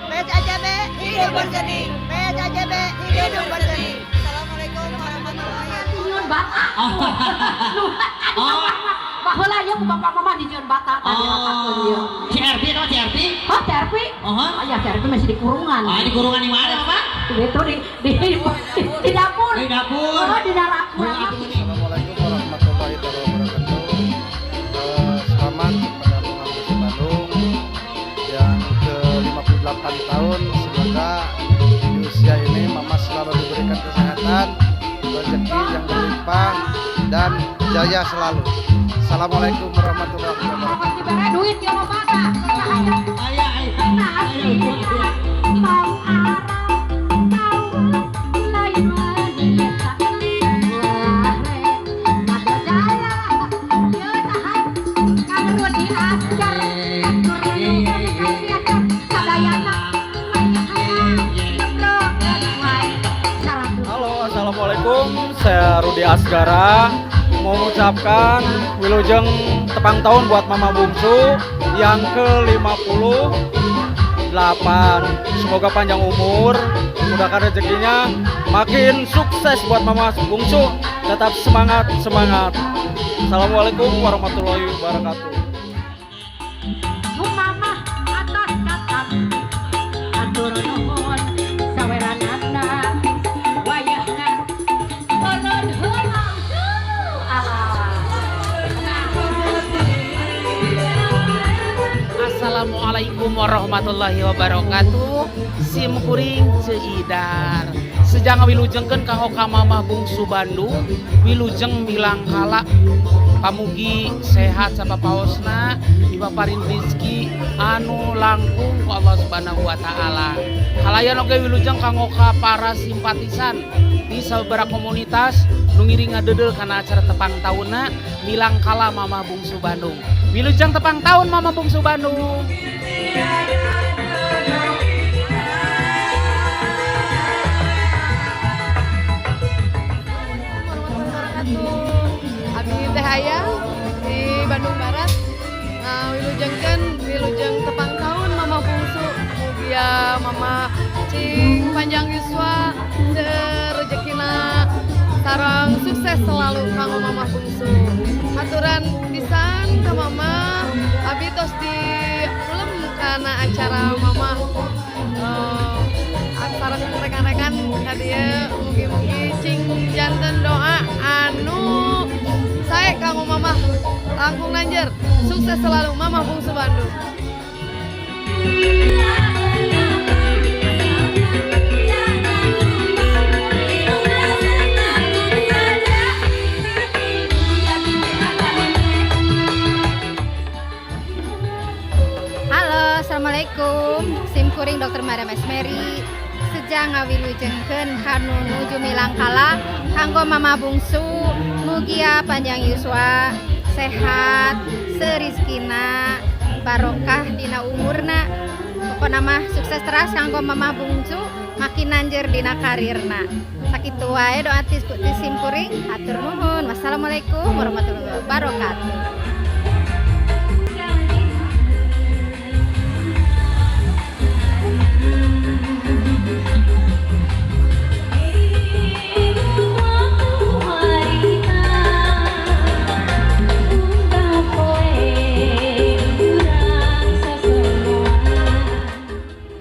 [SPEAKER 15] PSAJB hidup berseni. PSAJB hidup berseni. Assalamualaikum warahmatullahi wabarakatuh.
[SPEAKER 1] Baheula nya ku bapak mama di Jeun Bata tadi ratakeun ieu.
[SPEAKER 6] CRP no CRP?
[SPEAKER 1] Oh, CRP? Ya CRP masih di kurungan.
[SPEAKER 6] Di kurungan di mana, Pak?
[SPEAKER 1] Itu di dapur.
[SPEAKER 6] Di dapur.
[SPEAKER 1] Oh, di dapur.
[SPEAKER 16] Assalamualaikum warahmatullahi wabarakatuh. Selamat kepada Mama Bungsu Bandung yang ke-58 tahun. Semoga di usia ini Mama selalu diberikan kesehatan, rezeki yang berlimpah dan jaya selalu. Assalamualaikum warahmatullahi wabarakatuh.
[SPEAKER 1] Duit ya Bata.
[SPEAKER 17] Halo, assalamualaikum. Saya Rudi Asgara. Mau mengucapkan wilujeng tepang tahun buat Mama Bungsu yang ke-58. Semoga panjang umur, mudahkan rezekinya, makin sukses buat Mama Bungsu. Tetap semangat. Assalamualaikum warahmatullahi wabarakatuh.
[SPEAKER 18] Assalamualaikum warahmatullahi wabarakatuh. Sim kuring ceidar. Sejang wilujengkeun ka Oka Mama Bungsu Bandung, wilujeng bilang kala pamugi sehat sapapaosna, dipaparin rezeki anu langkung ku Allah Subhanahu wa taala. Halayan oge wilujeng kanggo ka para simpatisan di sabaraha komunitas nu ngiring ngadedel kana acara tepang taunna bilang kala Mama Bungsu Bandung. Wilujeng tepang tahun Mama Bungsu Bandung.
[SPEAKER 14] Abdi teh aya di Bandung Barat. Nah, wilujeng tepang tahun Mama Bungsu. Mugia Mama cing panjang yuswa, rezekina sareng sukses selalu kanggo Mama Bungsu. Aturan pisan ka Mama, abi tos di film kana acara Mama. Sareng rekan-rekan ka dieu mugi-mugi cing janten doa anu sae kanggo Mama langkung nanjer. Sukses selalu Mama Bungsu Bandung.
[SPEAKER 19] Halo, assalamualaikum. Simkuring Dr. Mariam Esmeri. Sejang ngawilujengkeun kanu nuju milangkala kanggo Mama Bungsu. Mugia panjang yuswa, sehat, serizkina, barokah dina umurna. Pokona mah sukses teras kanggo Mama Bungsu, makin nanjeur dina karirna. Sakitu wae doa ti simkuring, atur nuhun. Wassalamualaikum warahmatullahi wabarakatuh.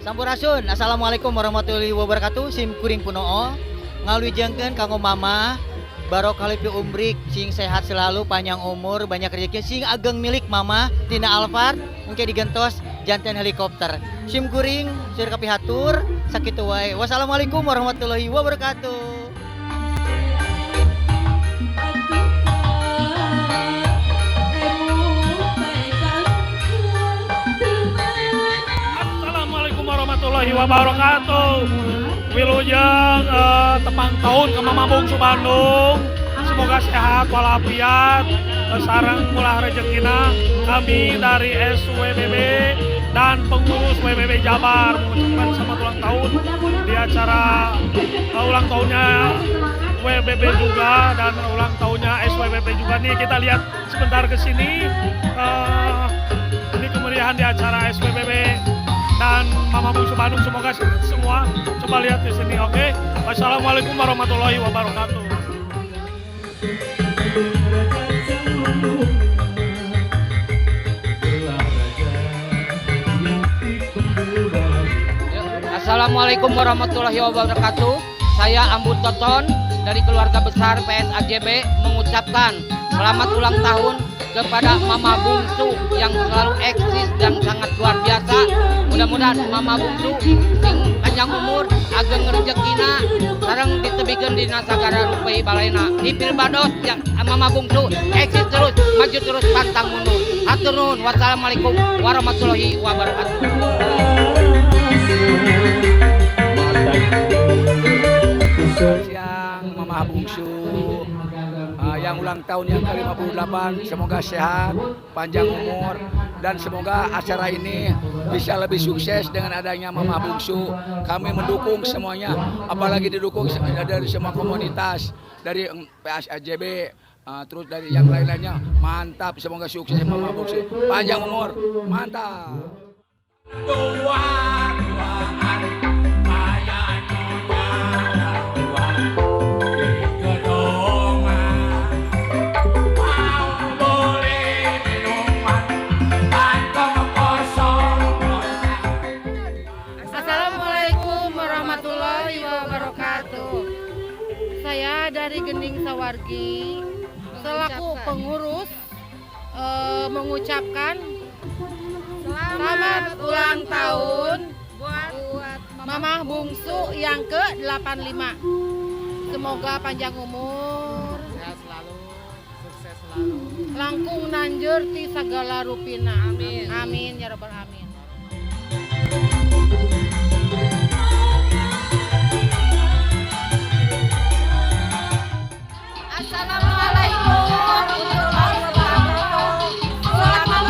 [SPEAKER 6] Sampurasun, assalamualaikum warahmatullahi wabarakatuh. Sim kuring punoo ngaluijengkeun kanggo Mama barokah leuwih umrik, sing sehat selalu, panjang umur, banyak rezeki, sing ageng milik Mama tina Alphard mungkin digentos janten helikopter. Sim kuring seueur kapihatur sakitu wae. Wassalamualaikum warahmatullahi wabarakatuh.
[SPEAKER 20] Warahmatullahi wabarakatuh. Wilujeng tepang tahun ke Mama Bungsu Bandung. Semoga sehat walafiat, sareng mulah rezekina. Kami dari SWBB dan pengurus WBB Jabar mengucapkan selamat ulang tahun di acara ulang tahunnya WBB juga dan ulang tahunnya SWBB juga. Nih kita lihat sebentar ke sini. Ini kemeriahan di acara SWBB dan Mama Bungsu Bandung, semoga semua coba lihat di sini, oke? Wassalamualaikum warahmatullahi wabarakatuh.
[SPEAKER 18] Assalamualaikum warahmatullahi wabarakatuh. Saya Ambut Toton dari keluarga besar PSAJB mengucapkan selamat ulang tahun kepada Mama Bungsu yang selalu eksis dan sangat luar biasa. Mudah-mudahan Mama Bungsu sing panjang umur, ageng rezekina, sareng ditebikeun dina sagara rupai balaina. Di Pilbados ya, Mama Bungsu eksis terus, maju terus, pantang mundur. Hatur nuhun. Wassalamualaikum warahmatullahi wabarakatuh.
[SPEAKER 21] Siang Mama Bungsu yang ulang tahun yang ke-58, semoga sehat, panjang umur, dan semoga acara ini bisa lebih sukses dengan adanya Mama Bungsu. Kami mendukung semuanya, apalagi didukung dari semua komunitas, dari PSAJB, terus dari yang lain-lainnya. Mantap, semoga sukses Mama Bungsu, panjang umur, mantap.
[SPEAKER 14] Saya dari Gending Sawargi selaku pengurus mengucapkan selamat ulang tahun buat Mama Bungsu yang ke-85. Semoga panjang umur, sehat selalu, sukses selalu, langkung nanjeur ti sagala rupina. Amin. Amin ya rabbal alamin. Assalamualaikum warahmatullahi wabarakatuh. Selamat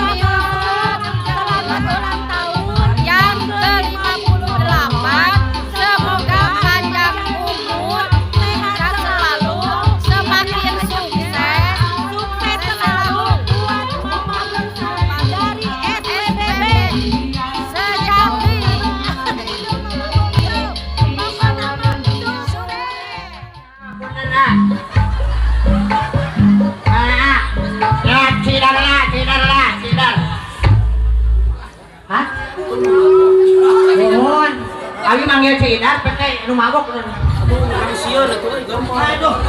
[SPEAKER 6] Abi manggil Cidar, pete nu mabok.
[SPEAKER 11] Orang sieur atuh gampang.
[SPEAKER 6] Aduh.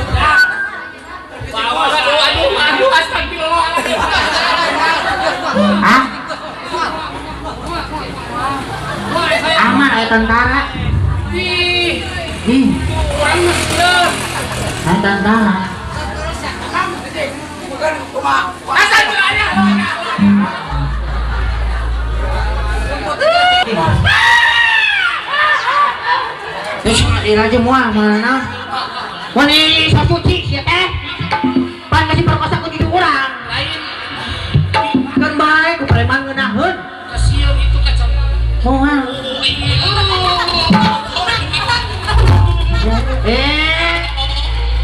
[SPEAKER 11] Aduh, astagfirullah.
[SPEAKER 6] Hah? Aman aya tentara.
[SPEAKER 11] Orang sieur.
[SPEAKER 6] Aya tentara.
[SPEAKER 11] Bukan kumaha. Astagfirullah.
[SPEAKER 6] Terus aja mual mana? Wani sapuci sih pan masih perkosa ku di urang.
[SPEAKER 11] Lain.
[SPEAKER 6] Kan bae ku preman ngeunaheun.
[SPEAKER 11] Kasieu itu kacau.
[SPEAKER 6] Moal.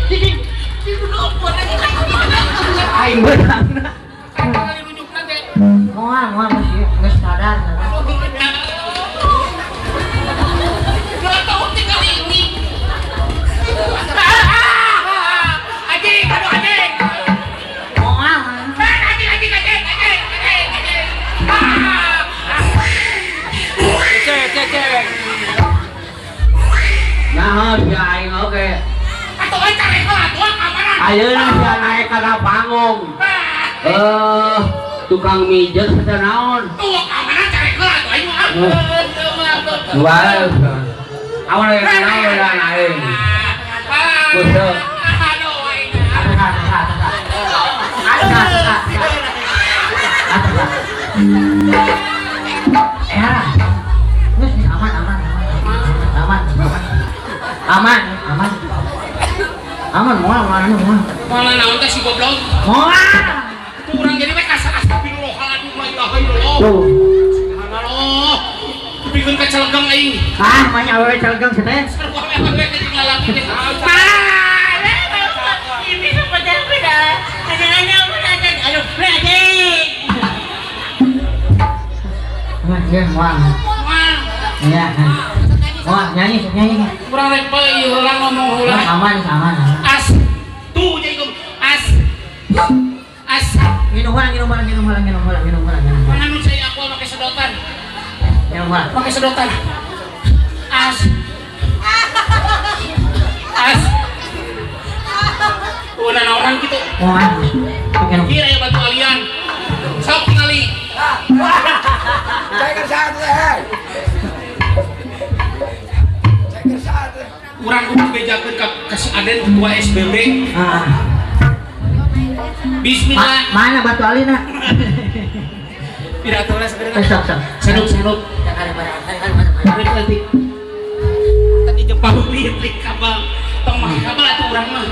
[SPEAKER 6] Cicing. Aing beurangna. Moal masih geus sadar. Nah, si aing oke.
[SPEAKER 11] Atuh cari heula atuh kamana.
[SPEAKER 6] Ayeuna si naik kana panggung. Tukang mijet teh naon?
[SPEAKER 11] Tuh kamana cari heula atuh aing mah.
[SPEAKER 6] Jual. Awan aya naon da aing. Kuseuh.
[SPEAKER 11] Aduh aing.
[SPEAKER 6] Aman, moal.
[SPEAKER 11] Malah naon teh si goblok.
[SPEAKER 6] Moal.
[SPEAKER 11] Tuh urang jadi we astagfirullahaladzim la ilaha illallah. Subhanallah. Pikeun ka celegang aing.
[SPEAKER 6] Manya awewe celegang teh.
[SPEAKER 11] Sarua awewe teh lalaki teh.
[SPEAKER 6] Ini seperti beda. Aduh, berade. Ya, moal. Iya. Wah, nyanyi.
[SPEAKER 11] Kurang rek ieu urang ngomong heula.
[SPEAKER 6] Aman.
[SPEAKER 11] As. Tuh jadi as.
[SPEAKER 6] Minum heula.
[SPEAKER 11] Mana nu cai aku make sedotan.
[SPEAKER 6] Minum heula.
[SPEAKER 11] Make sedotan. As. Naon kitu. Kira ya batu alian. Sok tingali.
[SPEAKER 21] Cai kerjaan teh.
[SPEAKER 11] Urang kudu bejakeun ka si Aden ketua SBB. Bismillah.
[SPEAKER 6] Mana batu alina?
[SPEAKER 11] Tidak tahu lah sebenarnya.
[SPEAKER 6] Senuk.
[SPEAKER 11] Tadi Jepang listrik kabel. Tong mah kabel atuh urang mah.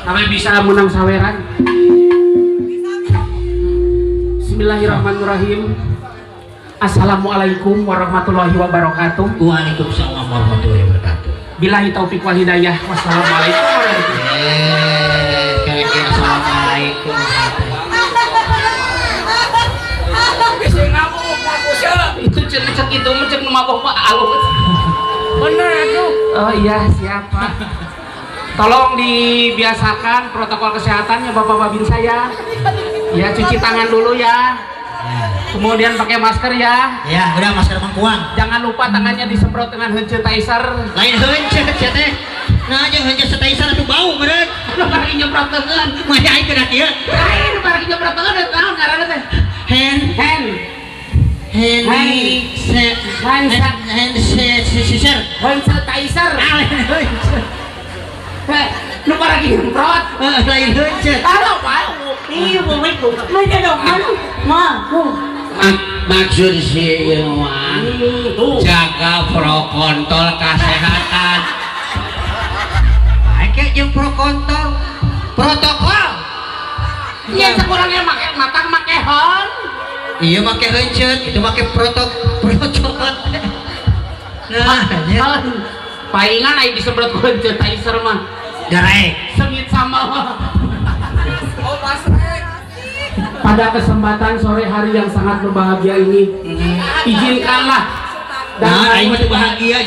[SPEAKER 11] Sampai bisa menang saweran. Bismillahirrahmanirrahim. Assalamualaikum warahmatullahi wabarakatuh.
[SPEAKER 3] Waalaikumsalam warahmatullahi wabarakatuh.
[SPEAKER 11] Billahi taufik wal hidayah. Wassalamualaikum warahmatullahi wabarakatuh.
[SPEAKER 3] Kira-kira assalamualaikum.
[SPEAKER 11] Itu cek itu mencek mabok Pak alus. Bener atuh. Oh iya, siapa? Tolong dibiasakan protokol kesehatannya Bapak-bapak saya. Ya, cuci tangan dulu ya. Kemudian pakai masker ya.
[SPEAKER 6] Ya, udah masker mangkuang.
[SPEAKER 11] Jangan lupa tangannya disemprot dengan hand sanitizer.
[SPEAKER 6] Lain heunceu teh. Nah, jeung hand sanitizer atuh bau meureun.
[SPEAKER 11] Nu bari nyemprot teukeun.
[SPEAKER 6] Mah aing kena kieu.
[SPEAKER 11] Lain nu bari nyemprot teukeun naon ngaranna teh? Hand sanitizer. Lu para nyemprot.
[SPEAKER 6] Lain heunceu.
[SPEAKER 11] Halo, bau.
[SPEAKER 6] Iya, Assalamualaikum.
[SPEAKER 3] Maksud si Ilwan jaga protokol kesehatan.
[SPEAKER 6] Kayak jeung protokol.
[SPEAKER 11] Iya, sekurangnya make hon.
[SPEAKER 6] Iya, make heuncet, itu make protokol. Nah,
[SPEAKER 11] palingan aya disemprot ku sanitizer mah.
[SPEAKER 6] Garek.
[SPEAKER 11] Sengit sama. Pada kesempatan sore hari yang sangat berbahagia ini, izinkanlah
[SPEAKER 6] dan aing mah bahagia.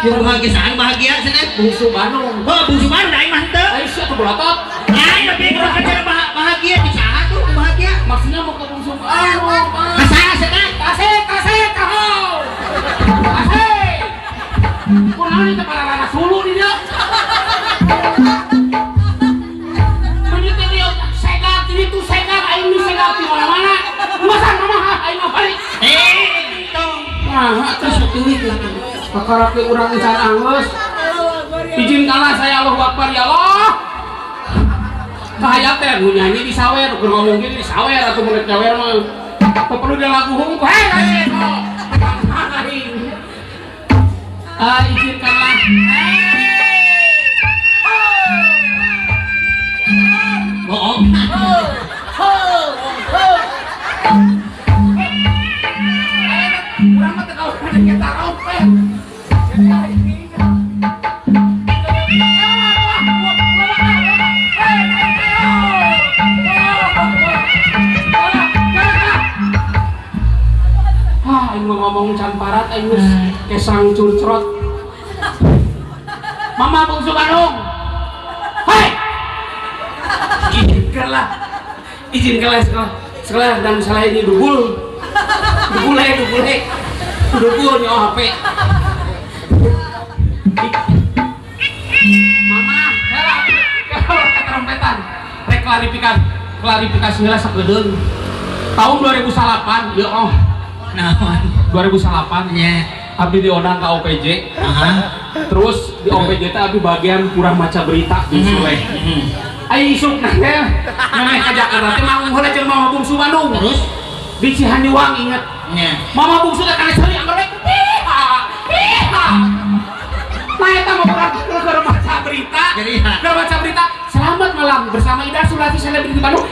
[SPEAKER 6] Jeung bahagia saan bahagia cenah?
[SPEAKER 11] Bungsu Bandung.
[SPEAKER 6] Oh, bungsu Bandung aing mah henteu.
[SPEAKER 11] Aing sieu kebelotot.
[SPEAKER 6] Aing lebih kerja bahagia di saha tuh bahagia.
[SPEAKER 11] Maksudnya mau ke Bungsu Bandung.
[SPEAKER 6] Kasah cenah?
[SPEAKER 11] Tasik tahu. Tasik.
[SPEAKER 20] mana itu para rana sulu di dia. Begitu dia segar itu segar, aing di segar di mana-mana. Masa mama aing mah balik. Itu. Nah, terus teuing lah. Perkara ke urang encan anggeus. Izinkanlah saya Allahu Akbar ya Allah. Kahayat teh nu nyanyi di sawer, keur ngomong gini di sawer atuh mun nyawer mah. Teu perlu dia lagu hungkul. Hei, izinkanlah. Bohong. Urang mah teu kaos ada kita rompet. Ngomong can parat aing geus kesang curcrot. Mama Bungsu Bandung. Hei. Izinkanlah sekolah dan salah ini dugul nyawa HP. Mama, kalau keterompetan, rek klarifikasi heula sakedeung. Tahun 2008, ya Allah. Nah, 2008 nya abdi diodang ke OPJ. Terus di OPJ teh abdi bagian kurang maca berita di Suleh. Ai isuk teh ngameh ka Jakarta teh manggung heula jeung Mama Bungsu Bandung. Terus di Cihanjuang inget. Mama Bungsu teh kana seuli anggar rek. Nah eta mah kurang keur maca berita. Keur maca berita. Selamat malam bersama Ida Sulati selebriti Bandung.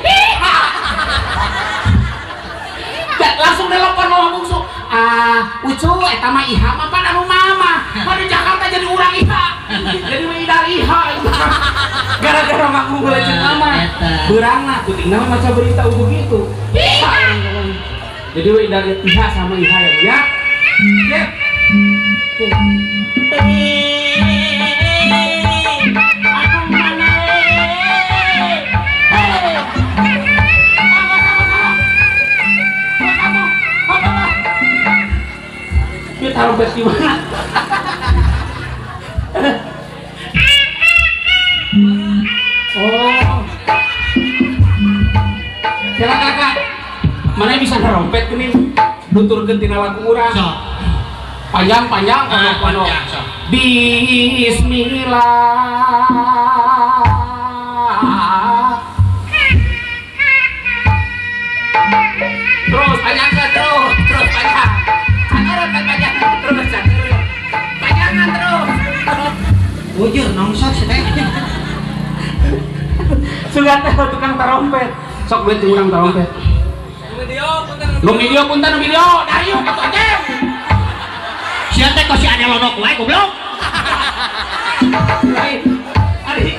[SPEAKER 20] Langsung nelpon Mama Bungsu. Ucu eta mah Iha mah pan anu mama. Di Jakarta jadi urang Iha. Jadi Idar Iha. Gara-gara manggung heula jeung mama. Beurangna kutingna mah maca berita udah gitu. Jadi Idar Iha sama Iha ya. Cep. Taruh bes di mana? Oh, kira kakak, mana bisa ngerompet gini? Nuturkeun tina lagu urang. Panjang kono. Bismillah. Terus panjang. Panjangan terus. Bujur nongsok teh. Sugan teh tukang tarompet. Sok beuti urang tarompet. Video punten video. Dayu atuh aja. Sia teh kok si ane lonok wae goblok. Ari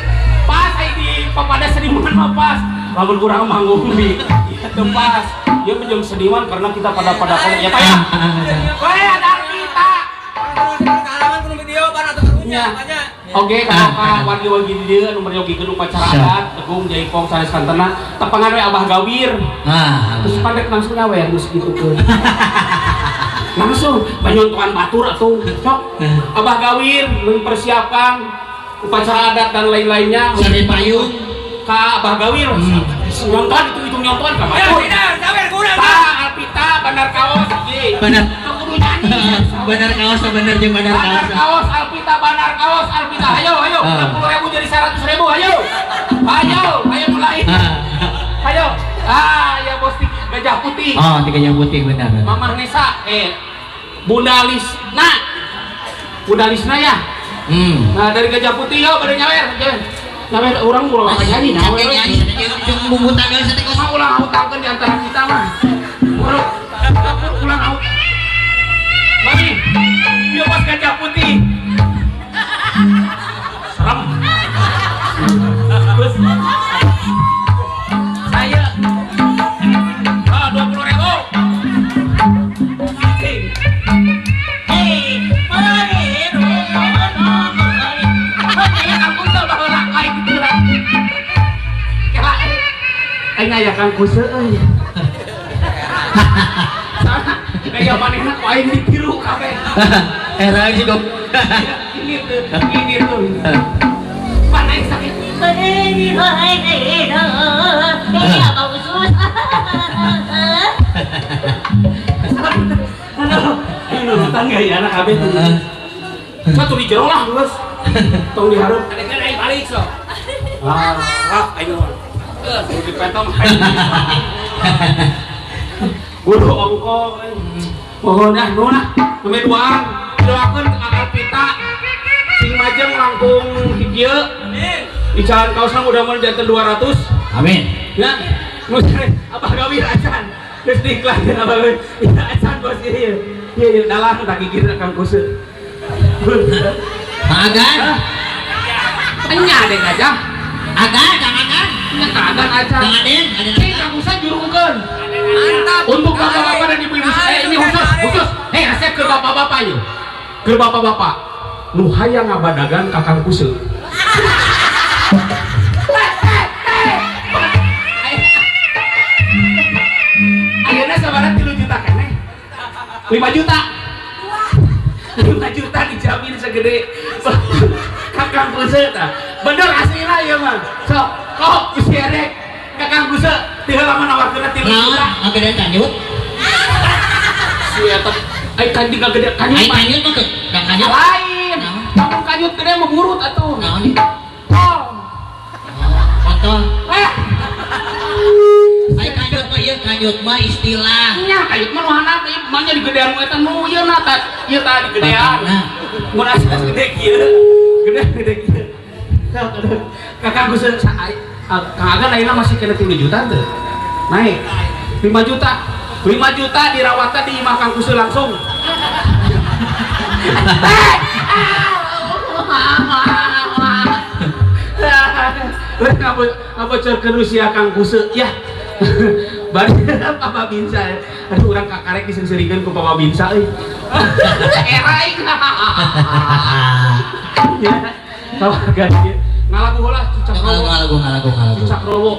[SPEAKER 20] pas di papada seniman mah pas. Lamun kurang manggung di teu pas. Dia menjadi seniman karena kita pada ya Pak ya. Wae ada kita. Oke, kalau wargi-wargi di dia nomor nyogikeun upacara adat, tegung jaipong sanes kantena, tepangan we Abah Gawir. Terus pandek langsung nyawe ya geus gitukeun. Langsung banyontoan batur atuh, cok. Abah Gawir mempersiapkan upacara adat dan lain-lainnya. Sari payung ka Abah Gawir. Nyonton itu nyonton ka batur. Pak Alpita Bandar Kaos ieu. Bener. Bandar Kaos bener jeung Bandar Kaos. Bandar Kaos Alpita Bandar Kaos Alpita. Ayo 60.000 jadi 100.000. Ayo mulai. Ayo. Ya bos Gajah Putih. Oh, di Gajah Putih benar. Mamah Nesa Bunda Lisna ya. Nah dari Gajah Putih yo pada nyawer. Nyawer urang ulah nyanyi nyawer. Jeung bumbutan geus teh kos ulah hautangkeun di antara kita mah. Ulang out. Mami, dia pas Gajah Putih. Serem. Terus saya 20.000. Aing aya Kang Kuseu euy. Kayak manehna ku aing ditiru kabeh. Era juga.
[SPEAKER 5] ini tuh. Mana yang sakit?
[SPEAKER 13] Ini apa usus?
[SPEAKER 5] Aduh, tangga ya anak abis tuh. Satu di jero lah, Bos. Tong diharap. Ada kan aing balik so. Ayo. Suruh dipentong. Guru ongkong. Mohon dah, nuhun lah. Numeh duaan. Doakeun akal pita. Sing majeng langkung hijau. Ican kaosna mudah-mudahan janten 200.
[SPEAKER 3] Amin.
[SPEAKER 5] Ya. Musre apa gawi acan. Geus diiklakeun apa gawi. Ya acan bos ieu. Ieu dalang tak gigir Kang Kuse.
[SPEAKER 6] Agan.
[SPEAKER 5] Enya deh aja.
[SPEAKER 6] Agan, Kang Agan.
[SPEAKER 5] Nya kagan aja.
[SPEAKER 6] Kang Aden,
[SPEAKER 5] Kang Kuse jurungkeun. Mantap. Untuk bapak-bapak dan ibu-ibu. Ini khusus. Resep ke bapak-bapak yuk. Ke bapak-bapak. Nu hayang ngabadagan ka Kang Kuse. Ayeuna sabaraha 3 juta keneh. 5 juta. 5 juta dijamin segede Kakang Kuse tah. Bener aslina ieu mah. Sok, kok geus erek Kakang Kuse di halaman nawarkeun 3 juta.
[SPEAKER 6] Ngagede kanyut.
[SPEAKER 5] Si eta ai kandi gede kanyut.
[SPEAKER 6] Ai kanyut mah teu, kanyut.
[SPEAKER 5] Lain. Kamu kanyut gede mah burut atuh.
[SPEAKER 6] Naon ieu?
[SPEAKER 5] Kontol.
[SPEAKER 6] Ai kanyut mah ieu kanyut mah istilah.
[SPEAKER 5] Nya kanyut mah nu handap ieu mah nya di gedean mah eta nu ieu na tah. Ieu tah di gedean. Mun asal gede kieu. Gede kieu. Kakang Kuse Kang Agan ayeuna masih kena 3 juta teu? Naik 5 juta. 5 juta dirawatna di imah Kang Kuse langsung. Ngabocorkeun usia Kang Kuse ya. Bari Papa Binsa. Aduh urang kakarek disengsirikeun ku Papa Binsa euy. Era aing. Ya. Kawarga ieu. Ngalagu heula Cucak Rowo.
[SPEAKER 6] Ngalagu.
[SPEAKER 5] Cucak Rowo.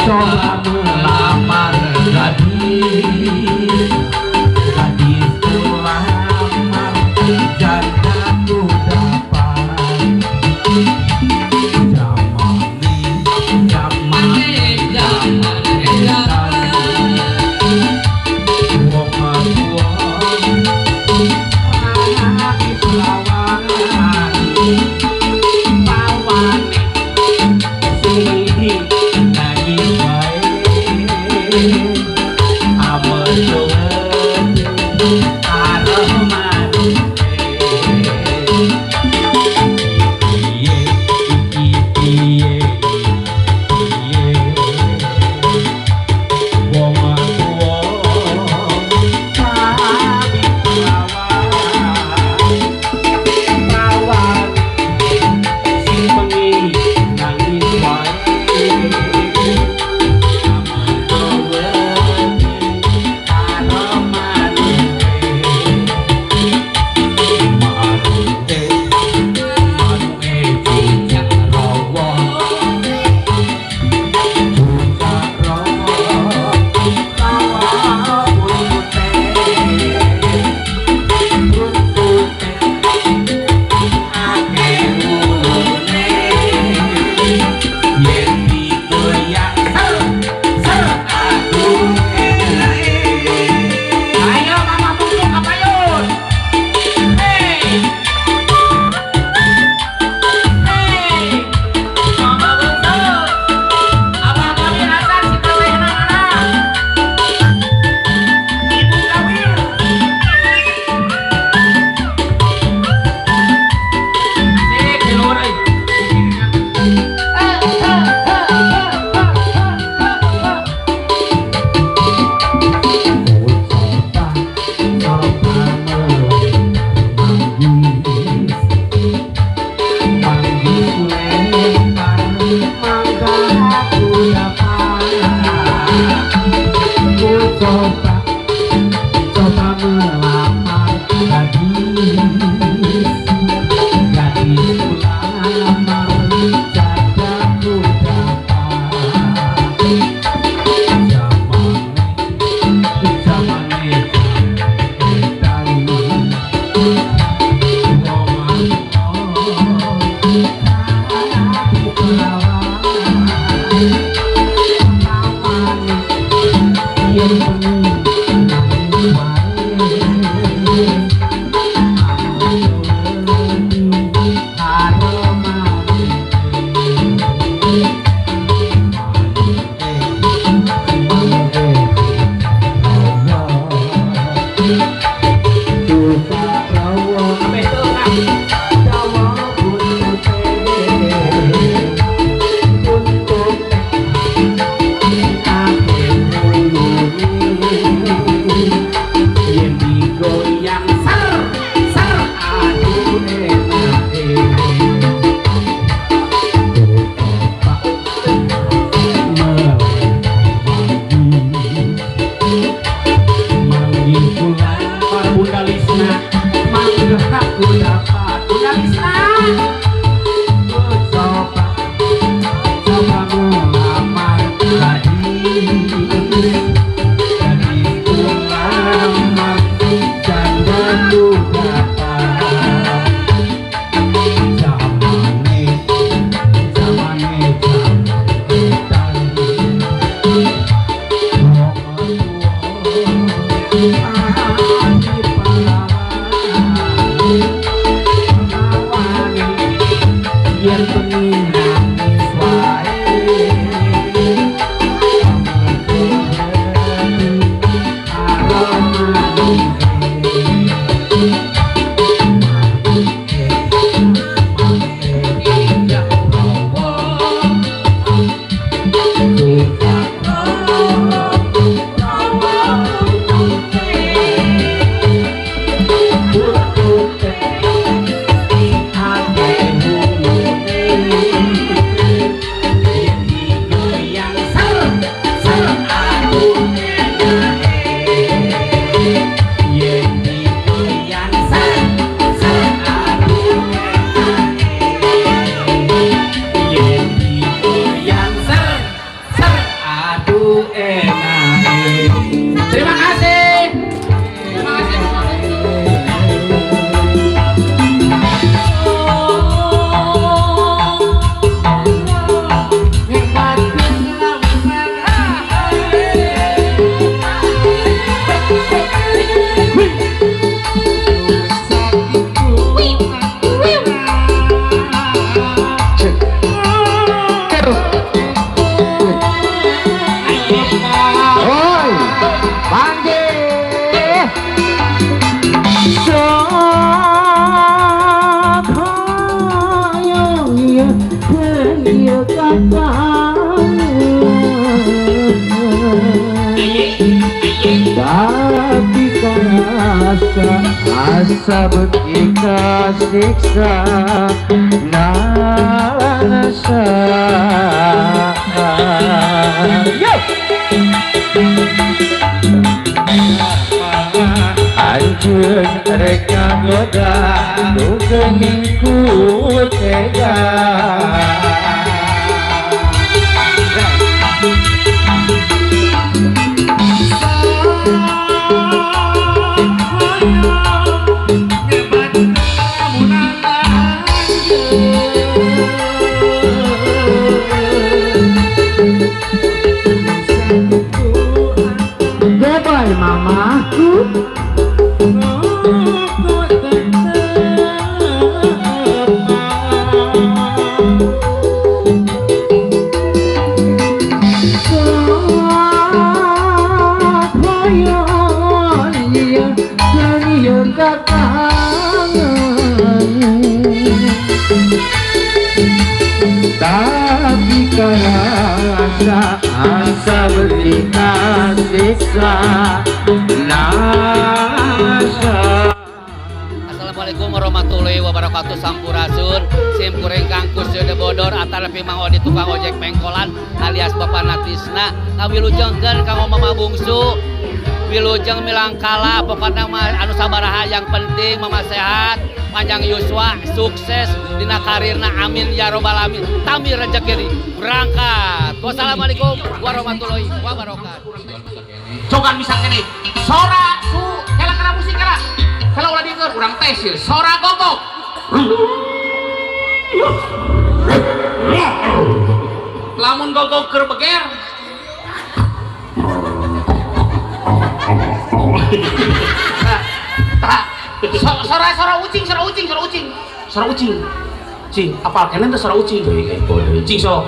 [SPEAKER 7] Coba
[SPEAKER 6] Tapi karasa asa betika siksa nasa Anjun reka goda nugeningku tega Goodbye, mamaku. Tapi karasa asa berita siksa nasa.
[SPEAKER 4] Assalamualaikum warahmatullahi wabarakatuh. Sampurasun sim kuring kangkus de bodor atalepi mang odi tukang ojek pengkolan alias Bapak Natisna ngawilujengkeun kanggo mama bungsu wilujeng milangkala pokoknya mah anu sabaraha yang penting mama sehat panjang yuswa sukses dina karirna amin ya robbal alamin tami rezeki berangkat wassalamualaikum warahmatullahi wabarakatuh.
[SPEAKER 18] Cogan bisa kene sora su kela kena musik kela kalau ulah dieur urang tes ieu sora gogok lamun gogok keur beger sora ucing cing apal kene teh sora ucing cing sok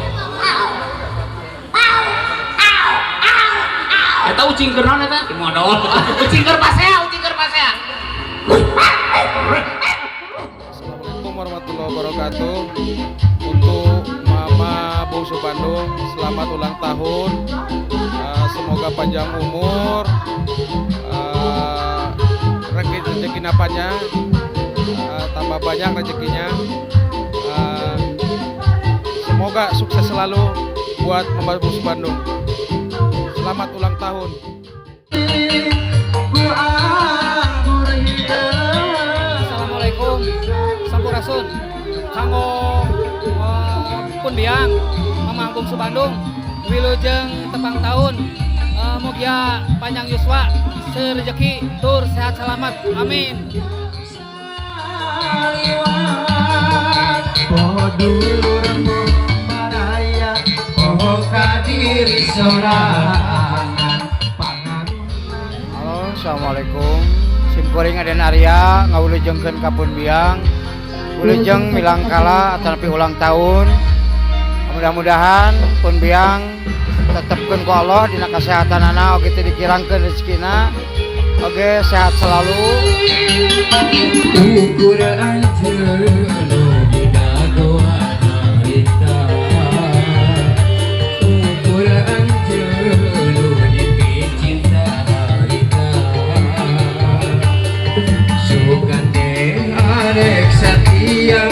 [SPEAKER 18] eta ucing keur naon eta modal ucing keur pasea
[SPEAKER 16] Assalamualaikum warahmatullahi wabarakatuh. Untuk Mama Bungsu Bandung, selamat ulang tahun. Semoga panjang umur, rezeki napanya, tambah banyak rezekinya. Semoga sukses selalu buat Mama Bungsu Bandung. Selamat ulang tahun.
[SPEAKER 11] Assalamualaikum Sampurasun kanggo pun biang Mamah Bungsu Bandung wilujeng tepang tahun mugia panjang yuswa serejeki tur sehat selamat amin.
[SPEAKER 21] Halo, assalamualaikum. Simkuring Aden Arya ngawilujengkeun ka pun biang. Wilujeng milangkala atanapi ulang tahun. Mudah-mudahan pun biang tetepkeun ku Allah dina kasehatanana oge teh dikirangkeun rezekina. Oge sehat selalu.
[SPEAKER 8] Ukur anjeun di dagoa kita. Ukur anjeun di picinta kita. Sugandeng arek satia.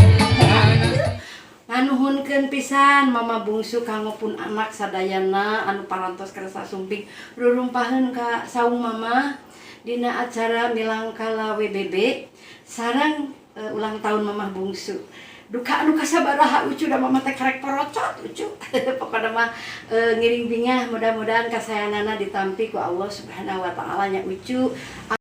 [SPEAKER 1] Nganuhunkeun pisan Mama Bungsu kanggo pun anak sadayana anu parantos kerasa sumping rurumpaheun ka saung mama dina acara milangkala WBB sareng ulang tahun Mama Bungsu. Duka anu kasabaraha ucu da mama teh karek porocot ucu. Pokona mah ngiring bingah mudah-mudahan kasayanana ditampi ku Allah Subhanahu wa taala nya ucu.